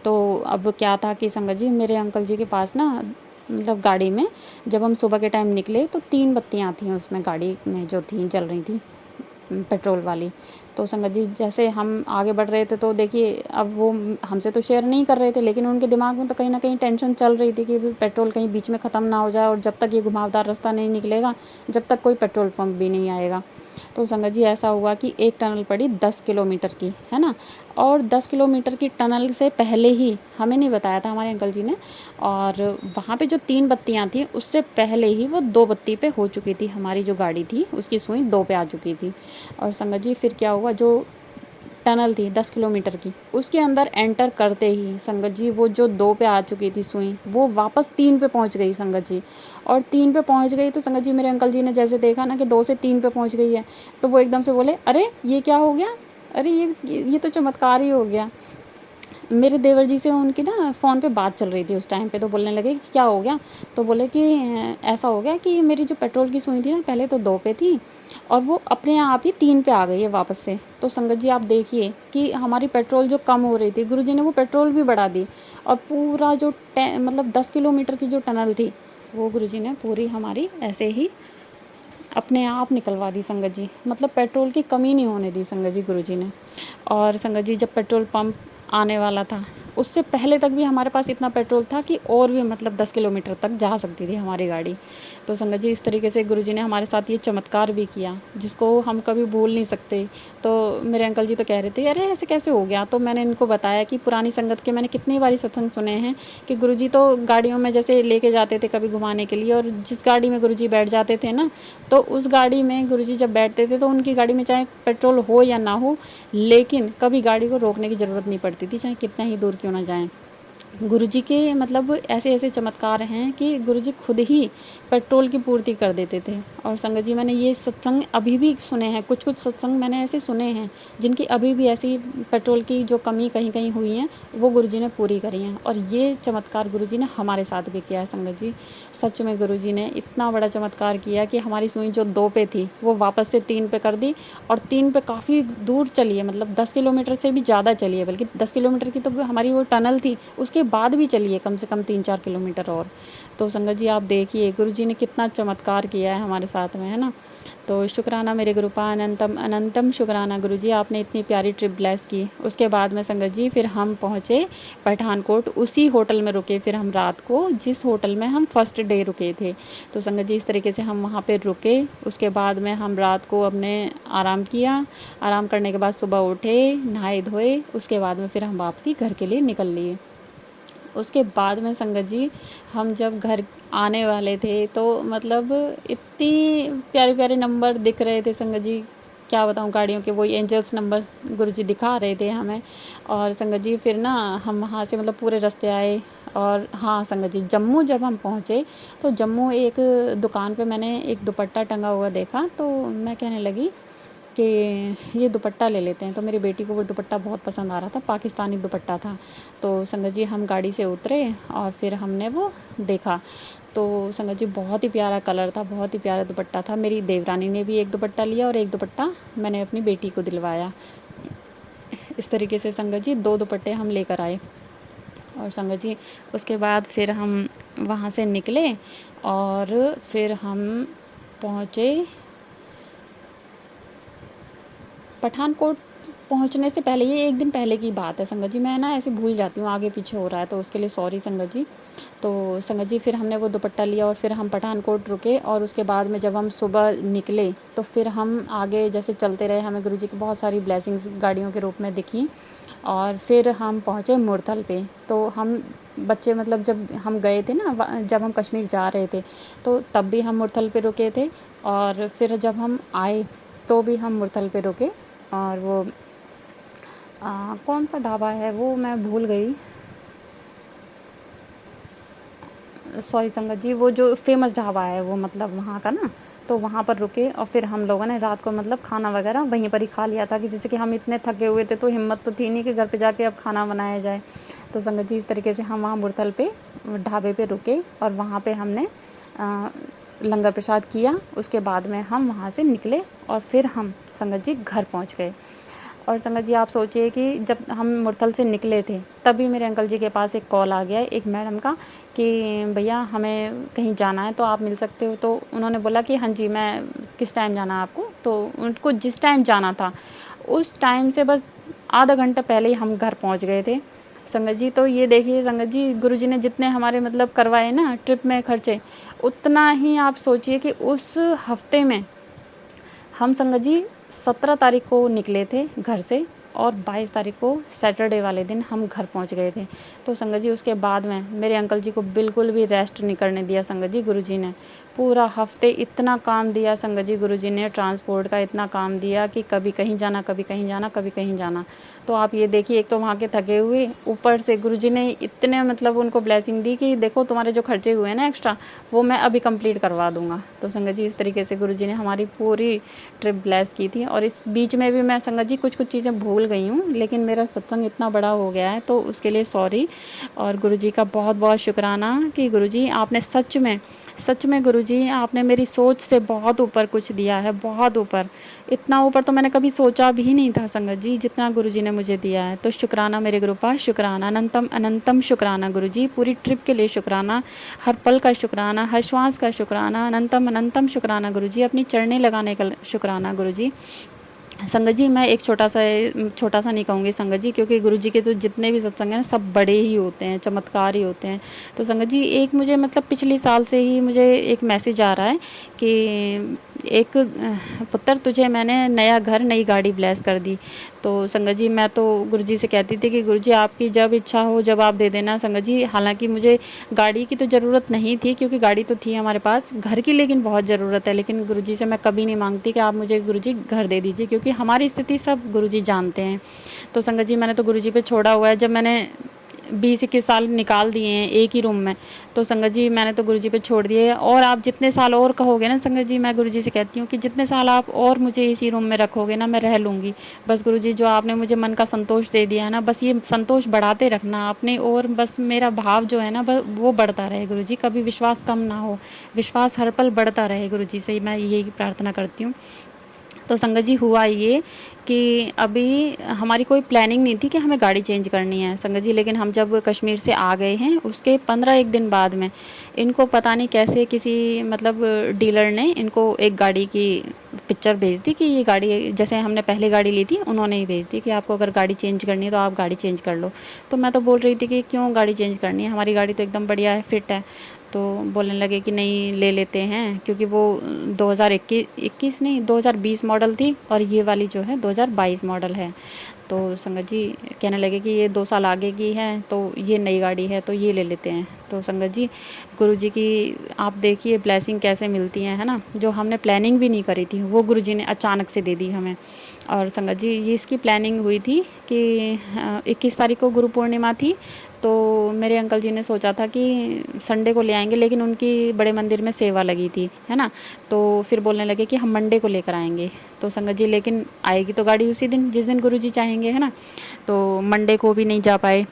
तो अब क्या था कि संगत जी मेरे अंकल जी के पास ना मतलब गाड़ी में जब हम सुबह के टाइम निकले तो 3 बत्तियाँ थीं उसमें, गाड़ी में जो थी जल रही थी पेट्रोल वाली। तो संगत जी जैसे हम आगे बढ़ रहे थे तो देखिए अब वो हमसे तो शेयर नहीं कर रहे थे, लेकिन उनके दिमाग में तो कहीं ना कहीं टेंशन चल रही थी कि पेट्रोल कहीं बीच में ख़त्म ना हो जाए और जब तक ये घुमावदार रास्ता नहीं निकलेगा जब तक कोई पेट्रोल पंप भी नहीं आएगा। तो संगत जी ऐसा हुआ कि एक टनल पड़ी 10 किलोमीटर की, है ना, और 10 किलोमीटर की टनल से पहले ही हमें नहीं बताया था हमारे अंकल जी ने, और वहाँ पे जो 3 बत्तियाँ थी उससे पहले ही वो 2 बत्ती पे हो चुकी थी, हमारी जो गाड़ी थी उसकी सुई 2 पे आ चुकी थी। और संगत जी फिर क्या हुआ, जो टनल थी 10 किलोमीटर की उसके अंदर एंटर करते ही संगत जी वो जो 2 पे आ चुकी थी सुई वो वापस 3 पे पहुंच गई संगत जी। और 3 पे पहुंच गई तो संगत जी मेरे अंकल जी ने जैसे देखा ना कि 2 से 3 पे पहुंच गई है, तो वो एकदम से बोले अरे ये क्या हो गया, अरे ये तो चमत्कार ही हो गया। मेरे देवर जी से उनकी ना फ़ोन पे बात चल रही थी उस टाइम पे, तो बोलने लगे कि क्या हो गया, तो बोले कि ऐसा हो गया कि मेरी जो पेट्रोल की सुई थी ना पहले तो 2 पे थी और वो अपने आप ही 3 पे आ गई है वापस से। तो संगत जी आप देखिए कि हमारी पेट्रोल जो कम हो रही थी गुरुजी ने वो पेट्रोल भी बढ़ा दी और पूरा जो मतलब 10 किलोमीटर की जो टनल थी वो गुरुजी ने पूरी हमारी ऐसे ही अपने आप निकलवा दी संगत जी, मतलब पेट्रोल की कमी नहीं होने दी संगत जी गुरुजी ने। और संगत जी जब पेट्रोल पंप आने वाला था उससे पहले तक भी हमारे पास इतना पेट्रोल था कि और भी मतलब 10 किलोमीटर तक जा सकती थी हमारी गाड़ी। तो संगत जी इस तरीके से गुरुजी ने हमारे साथ ये चमत्कार भी किया जिसको हम कभी भूल नहीं सकते। तो मेरे अंकल जी तो कह रहे थे अरे ऐसे कैसे हो गया, तो मैंने इनको बताया कि पुरानी संगत के मैंने कितनी बारी सत्संग सुने हैं कि गुरुजी तो गाड़ियों में जैसे लेके जाते थे कभी घुमाने के लिए, और जिस गाड़ी में गुरुजी बैठ जाते थे ना तो उस गाड़ी में गुरुजी जब बैठते थे तो उनकी गाड़ी में चाहे पेट्रोल हो या ना हो लेकिन कभी गाड़ी को रोकने की ज़रूरत नहीं पड़ती थी, चाहे कितना ही दूर क्यों ना जाएं। गुरुजी के मतलब ऐसे ऐसे चमत्कार हैं कि गुरुजी खुद ही पेट्रोल की पूर्ति कर देते थे। और संगत जी मैंने ये सत्संग अभी भी सुने हैं, कुछ कुछ सत्संग मैंने ऐसे सुने हैं जिनकी अभी भी ऐसी पेट्रोल की जो कमी कहीं कहीं हुई है वो गुरुजी ने पूरी करी हैं। और ये चमत्कार गुरुजी ने हमारे साथ भी किया है संगत जी। सच में गुरुजी ने इतना बड़ा चमत्कार किया कि हमारी सुई जो 2 पे थी वो वापस से 3 पे कर दी, और 3 पे काफ़ी दूर चली है, मतलब 10 किलोमीटर से भी ज़्यादा चली है, बल्कि 10 किलोमीटर की तो हमारी वो टनल थी उसके बाद भी चली है कम से कम 3-4 किलोमीटर और। तो संगत जी आप देखिए गुरुजी ने कितना चमत्कार किया है हमारे साथ में, है ना। तो शुक्राना मेरे गुरुपा, अनंतम अनंतम शुक्राना गुरुजी, आपने इतनी प्यारी ट्रिप ब्लेस की। उसके बाद में संगत जी फिर हम पहुँचे पठानकोट, उसी होटल में रुके फिर हम रात को जिस होटल में हम फर्स्ट डे रुके थे। तो संगत जी इस तरीके से हम वहाँ पे रुके। उसके बाद में हम रात को अपने आराम किया, आराम करने के बाद सुबह उठे, नहाए धोए, उसके बाद में फिर हम वापसी घर के लिए निकल लिए। उसके बाद में संगत जी हम जब घर आने वाले थे तो मतलब इतनी प्यारे प्यारे नंबर दिख रहे थे संगत जी, क्या बताऊँ, गाड़ियों के वही एंजल्स नंबर्स गुरुजी दिखा रहे थे हमें। और संगत जी फिर ना हम वहाँ से मतलब पूरे रास्ते आए। और हाँ संगत जी जम्मू जब हम पहुँचे तो जम्मू एक दुकान पे मैंने एक दुपट्टा टंगा हुआ देखा, तो मैं कहने लगी कि ये दुपट्टा ले लेते हैं। तो मेरी बेटी को वो दुपट्टा बहुत पसंद आ रहा था, पाकिस्तानी दुपट्टा था। तो संगत जी हम गाड़ी से उतरे और फिर हमने वो देखा। तो संगत जी बहुत ही प्यारा कलर था, बहुत ही प्यारा दुपट्टा था। मेरी देवरानी ने भी एक दुपट्टा लिया और एक दुपट्टा मैंने अपनी बेटी को दिलवाया। इस तरीके से संगत जी 2 दुपट्टे हम लेकर आए। और संगत जी उसके बाद फिर हम वहाँ से निकले और फिर हम पहुँचे पठानकोट। पहुंचने से पहले, ये एक दिन पहले की बात है संगत जी, मैं ना ऐसे भूल जाती हूँ, आगे पीछे हो रहा है तो उसके लिए सॉरी संगत जी। तो संगत जी फिर हमने वो दुपट्टा लिया और फिर हम पठानकोट रुके। और उसके बाद में जब हम सुबह निकले तो फिर हम आगे जैसे चलते रहे, हमें गुरुजी की बहुत सारी ब्लेसिंग्स गाड़ियों के रूप में दिखी। और फिर हम पहुँचे मुरथल पे। तो हम बच्चे मतलब जब हम गए थे ना, जब हम कश्मीर जा रहे थे तो तब भी हम मुरथल पे रुके थे। और फिर जब हम आए तो भी हम मुरथल पे रुके। और वो कौन सा ढाबा है वो मैं भूल गई, सॉरी संगत जी, वो जो फेमस ढाबा है वो मतलब वहाँ का ना, तो वहाँ पर रुके। और फिर हम लोगों ने रात को मतलब खाना वगैरह वहीं पर ही खा लिया था कि जैसे कि हम इतने थके हुए थे तो हिम्मत तो थी नहीं कि घर पे जाके अब खाना बनाया जाए। तो संगत जी इस तरीके से हम वहाँ मुरथल पे ढाबे पे रुके और वहाँ पे हमने लंगर प्रसाद किया। उसके बाद में हम वहाँ से निकले और फिर हम संगत जी घर पहुँच गए। और संगत जी आप सोचिए कि जब हम मुरथल से निकले थे तभी मेरे अंकल जी के पास एक कॉल आ गया एक मैडम का कि भैया हमें कहीं जाना है तो आप मिल सकते हो। तो उन्होंने बोला कि हाँ जी, मैं किस टाइम जाना है आपको। तो उनको जिस टाइम जाना था उस टाइम से बस आधा घंटा पहले ही हम घर पहुंच गए थे संगत जी। तो ये देखिए संगत जी, गुरुजी ने जितने हमारे मतलब करवाए ना ट्रिप में खर्चे, उतना ही आप सोचिए कि उस हफ्ते में हम संगत जी 17 तारीख को निकले थे घर से और 22 तारीख को सैटरडे वाले दिन हम घर पहुंच गए थे। तो संगत जी उसके बाद में मेरे अंकल जी को बिल्कुल भी रेस्ट नहीं करने दिया संगत जी। गुरुजी ने पूरा हफ्ते इतना काम दिया संगत जी, गुरुजी ने ट्रांसपोर्ट का इतना काम दिया कि कभी कहीं जाना, कभी कहीं जाना, कभी कहीं जाना। तो आप ये देखिए, एक तो वहाँ के थके हुए, ऊपर से गुरुजी ने इतने मतलब उनको ब्लेसिंग दी कि देखो तुम्हारे जो खर्चे हुए हैं ना एक्स्ट्रा, वो मैं अभी कंप्लीट करवा दूंगा। तो संगत जी इस तरीके से गुरुजी ने हमारी पूरी ट्रिप ब्लेस की थी। और इस बीच में भी मैं संगत जी कुछ कुछ चीज़ें भूल गई हूँ, लेकिन मेरा सत्संग इतना बड़ा हो गया है तो उसके लिए सॉरी। और गुरुजी का बहुत बहुत शुक्राना कि गुरुजी आपने सच में गुरुजी आपने मेरी सोच से बहुत ऊपर कुछ दिया है, बहुत ऊपर। इतना ऊपर तो मैंने कभी सोचा भी नहीं था संगत जी, जितना गुरुजी ने मुझे दिया है। तो शुक्राना मेरे गुरुपा, शुक्राना, अनंतम अनंतम शुक्राना गुरुजी, पूरी ट्रिप के लिए शुक्राना, हर पल का शुक्राना, हर श्वास का शुक्राना, अनंतम अनंतम शुक्राना गुरुजी, अपनी चरणें लगाने का शुक्राना गुरुजी। संगत जी मैं एक छोटा सा नहीं कहूँगी संगत जी, क्योंकि गुरुजी के तो जितने भी सत्संग हैं ना सब बड़े ही होते हैं, चमत्कार ही होते हैं। तो संगत जी एक मुझे मतलब पिछले साल से ही मुझे एक मैसेज आ रहा है कि एक पुत्र तुझे मैंने नया घर, नई गाड़ी ब्लेस कर दी। तो संगत जी मैं तो गुरुजी से कहती थी कि गुरुजी आपकी जब इच्छा हो जब आप दे देना संगत जी। हालांकि मुझे गाड़ी की तो ज़रूरत नहीं थी क्योंकि गाड़ी तो थी हमारे पास, घर की लेकिन बहुत ज़रूरत है। लेकिन गुरुजी से मैं कभी नहीं मांगती कि आप मुझे गुरुजी घर दे दीजिए, क्योंकि हमारी स्थिति सब गुरुजी जानते हैं। तो संगत जी मैंने तो गुरुजी पे छोड़ा हुआ है। जब मैंने 20-21 साल निकाल दिए हैं एक ही रूम में। तो संगत जी मैंने तो गुरुजी पे छोड़ दिए है। और आप जितने साल और कहोगे ना संगत जी, मैं गुरुजी से कहती हूँ कि जितने साल आप और मुझे इसी रूम में रखोगे ना, मैं रह लूँगी। बस गुरुजी जो आपने मुझे मन का संतोष दे दिया है ना, बस ये संतोष बढ़ाते रखना आपने, और बस मेरा भाव जो है ना वो बढ़ता रहे गुरुजी, कभी विश्वास कम ना हो, विश्वास हर पल बढ़ता रहे गुरुजी से, मैं यही प्रार्थना करती हूँ। तो संगत जी हुआ ये कि अभी हमारी कोई प्लानिंग नहीं थी कि हमें गाड़ी चेंज करनी है संगत जी, लेकिन हम जब कश्मीर से आ गए हैं उसके 15-1 दिन बाद में इनको पता नहीं कैसे किसी मतलब डीलर ने इनको एक गाड़ी की पिक्चर भेज दी कि ये गाड़ी, जैसे हमने पहले गाड़ी ली थी उन्होंने ही भेज दी कि आपको अगर गाड़ी चेंज करनी है तो आप गाड़ी चेंज कर लो। तो मैं तो बोल रही थी कि क्यों गाड़ी चेंज करनी है, हमारी गाड़ी तो एकदम बढ़िया है, फिट है। तो बोलने लगे कि नहीं ले लेते हैं, क्योंकि वो 2021 नहीं 2020 मॉडल थी और ये वाली जो है 2022 मॉडल है। तो संगत जी कहने लगे कि ये 2 साल आगे की है तो ये नई गाड़ी है तो ये ले लेते हैं। तो संगत जी गुरुजी की आप देखिए ब्लेसिंग कैसे मिलती है ना, जो हमने प्लानिंग भी नहीं करी थी वो गुरुजी ने अचानक से दे दी हमें। और संगत जी ये इसकी प्लानिंग हुई थी कि 21 तारीख को गुरु पूर्णिमा थी, तो मेरे अंकल जी ने सोचा था कि संडे को ले आएंगे, लेकिन उनकी बड़े मंदिर में सेवा लगी थी है ना, तो फिर बोलने लगे कि हम मंडे को लेकर आएंगे। तो संगत जी लेकिन आएगी तो गाड़ी उसी दिन जिस दिन गुरुजी चाहेंगे है ना, तो मंडे को भी नहीं जा पाए।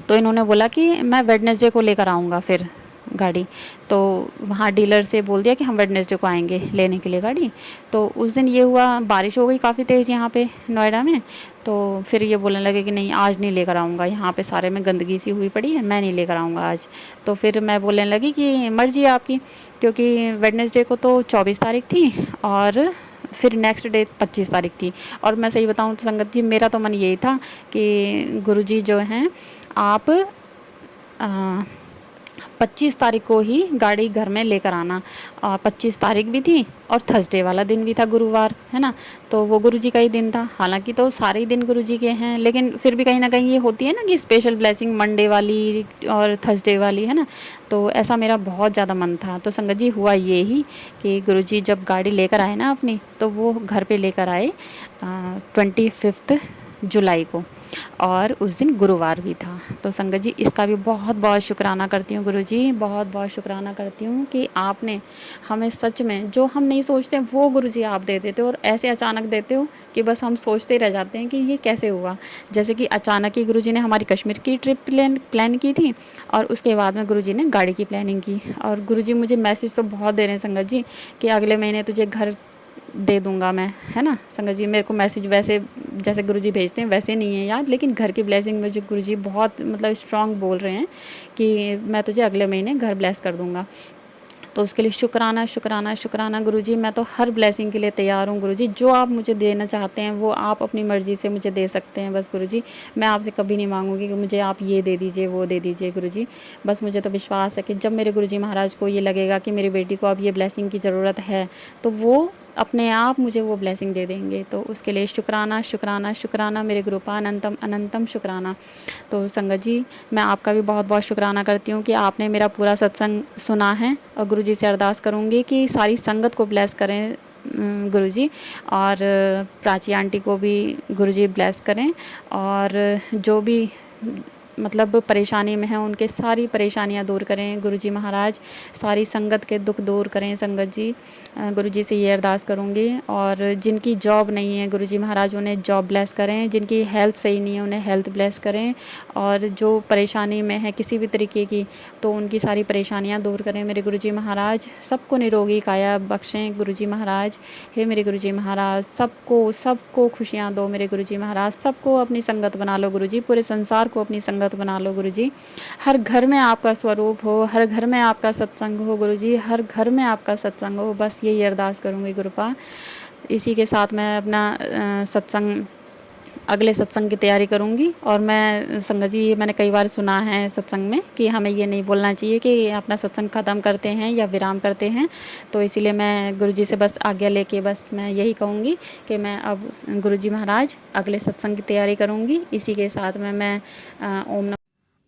तो इन्होंने बोला कि मैं वेडनेसडे को लेकर आऊँगा फिर गाड़ी। तो वहाँ डीलर से बोल दिया कि हम वेडनेसडे को आएंगे लेने के लिए गाड़ी। तो उस दिन ये हुआ, बारिश हो गई काफ़ी तेज़ यहाँ पे नोएडा में। तो फिर ये बोलने लगे कि नहीं आज नहीं लेकर आऊँगा, यहाँ पे सारे में गंदगी सी हुई पड़ी है, मैं नहीं लेकर आऊँगा आज। तो फिर मैं बोलने लगी कि मर्जी है आपकी, क्योंकि वेडनेसडे को तो 24 तारीख थी और फिर नेक्स्ट डे 25 तारीख थी। और मैं सही बताऊँ तो संगत जी मेरा तो मन यही था कि गुरुजी जो हैं आप 25 तारीख को ही गाड़ी घर में लेकर आना। 25 तारीख भी थी और थर्सडे वाला दिन भी था गुरुवार है ना, तो वो गुरुजी का ही दिन था। हालांकि तो सारे ही दिन गुरुजी के हैं, लेकिन फिर भी कहीं ना कहीं ये होती है ना कि स्पेशल ब्लेसिंग मंडे वाली और थर्सडे वाली है ना, तो ऐसा मेरा बहुत ज़्यादा मन था। तो संगत जी हुआ ये ही कि गुरुजी जब गाड़ी लेकर आए ना अपनी, तो वो घर पे लेकर आए 25 जुलाई को, और उस दिन गुरुवार भी था। तो संगत जी इसका भी बहुत बहुत शुक्राना करती हूँ गुरुजी, बहुत बहुत शुक्राना करती हूँ कि आपने हमें सच में जो हम नहीं सोचते वो गुरुजी आप दे देते हो, और ऐसे अचानक देते हो कि बस हम सोचते रह जाते हैं कि ये कैसे हुआ। जैसे कि अचानक ही गुरुजी ने हमारी कश्मीर की ट्रिप प्लान की थी, और उसके बाद में गुरुजी ने गाड़ी की प्लानिंग की। और गुरुजी मुझे मैसेज तो बहुत दे रहे हैं संगत जी कि अगले महीने तुझे घर दे दूंगा मैं, है ना संगत जी। मेरे को मैसेज वैसे जैसे गुरुजी भेजते हैं वैसे नहीं है याद, लेकिन घर की ब्लेसिंग में जो गुरुजी बहुत मतलब स्ट्रांग बोल रहे हैं कि मैं तुझे अगले महीने घर ब्लेस कर दूंगा। तो उसके लिए शुक्राना शुक्राना शुक्राना गुरुजी। मैं तो हर ब्लेसिंग के लिए तैयार हूँ गुरुजी, जो आप मुझे देना चाहते हैं वो आप अपनी मर्ज़ी से मुझे दे सकते हैं। बस गुरुजी मैं आपसे कभी नहीं मांगूंगी कि मुझे आप ये दे दीजिए वो दे दीजिए गुरुजी। बस मुझे तो विश्वास है कि जब मेरे गुरुजी महाराज को ये लगेगा कि मेरी बेटी को अब ये ब्लेसिंग की ज़रूरत है, तो वो अपने आप मुझे वो ब्लेसिंग दे देंगे। तो उसके लिए शुक्राना शुक्राना शुक्राना मेरे गुरुपा अनंतम अनंतम शुक्राना। तो संगत जी मैं आपका भी बहुत बहुत शुक्राना करती हूँ कि आपने मेरा पूरा सत्संग सुना है, और गुरुजी से अरदास करूँगी कि सारी संगत को ब्लेस करें गुरुजी, और प्राची आंटी को भी गुरुजी ब्लेस करें, और जो भी मतलब परेशानी में है उनके सारी परेशानियां दूर करें गुरुजी महाराज, सारी संगत के दुख दूर करें संगत जी। गुरुजी से ये अरदास करूँगी। और जिनकी जॉब नहीं है गुरुजी महाराज उन्हें जॉब ब्लेस करें, जिनकी हेल्थ सही नहीं है उन्हें हेल्थ ब्लेस करें, और जो परेशानी में है किसी भी तरीके की तो उनकी सारी परेशानियाँ दूर करें मेरे गुरुजी महाराज। सबको निरोगी काया बख्शें गुरुजी महाराज। हे मेरे गुरुजी महाराज सबको खुशियाँ दो मेरे गुरुजी महाराज, सबको अपनी संगत बना लो गुरुजी, पूरे संसार को अपनी संगत बना लो गुरुजी। हर घर में आपका स्वरूप हो, हर घर में आपका सत्संग हो गुरुजी, हर घर में आपका सत्संग हो, बस यही अरदास करूँगी गुरुपा। इसी के साथ मैं अपना सत्संग अगले सत्संग की तैयारी करूँगी। और मैं संगत जी मैंने कई बार सुना है सत्संग में कि हमें ये नहीं बोलना चाहिए कि अपना सत्संग ख़त्म करते हैं या विराम करते हैं, तो इसीलिए मैं गुरुजी से बस आज्ञा लेके बस मैं यही कहूँगी कि मैं अब गुरुजी महाराज अगले सत्संग की तैयारी करूँगी। इसी के साथ में मैं ओम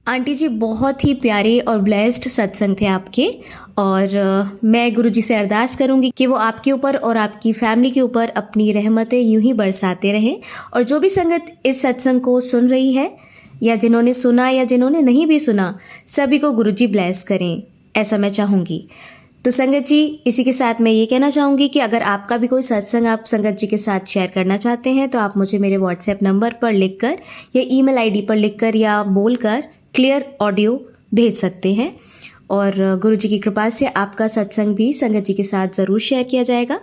आंटी जी बहुत ही प्यारे और ब्लेस्ड सत्संग थे आपके, और मैं गुरुजी से अरदास करूंगी कि वो आपके ऊपर और आपकी फैमिली के ऊपर अपनी रहमतें यूं ही बरसाते रहें। और जो भी संगत इस सत्संग को सुन रही है या जिन्होंने सुना या जिन्होंने नहीं भी सुना, सभी को गुरुजी ब्लेस करें, ऐसा मैं चाहूँगी। तो संगत जी, इसी के साथ मैं ये कहना चाहूँगी कि अगर आपका भी कोई सत्संग आप संगत जी के साथ शेयर करना चाहते हैं तो आप मुझे मेरे व्हाट्सएप नंबर पर लिखकर या ईमेल आईडी पर लिखकर या बोलकर क्लियर ऑडियो भेज सकते हैं और गुरुजी की कृपा से आपका सत्संग भी संगत जी के साथ ज़रूर शेयर किया जाएगा।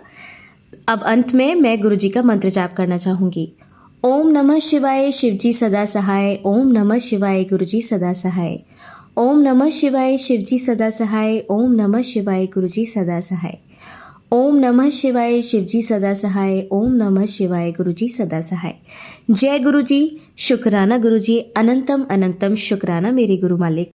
अब अंत में मैं गुरुजी का मंत्र जाप करना चाहूँगी। ओम नमः शिवाय, शिवजी सदा सहाय। ओम नमः शिवाय, गुरुजी सदा सहाय। ओम नमः शिवाय, शिवजी सदा सहाय। ओम नमः शिवाय, गुरुजी सदा सहाय। ओम नमः शिवाय, शिवजी सदा सहाय। ओम नमः शिवाय, गुरुजी सदा सहाय। जय गुरुजी, शुक्राना गुरुजी, अनंतम अनंतम शुक्राना मेरे गुरु मालिक।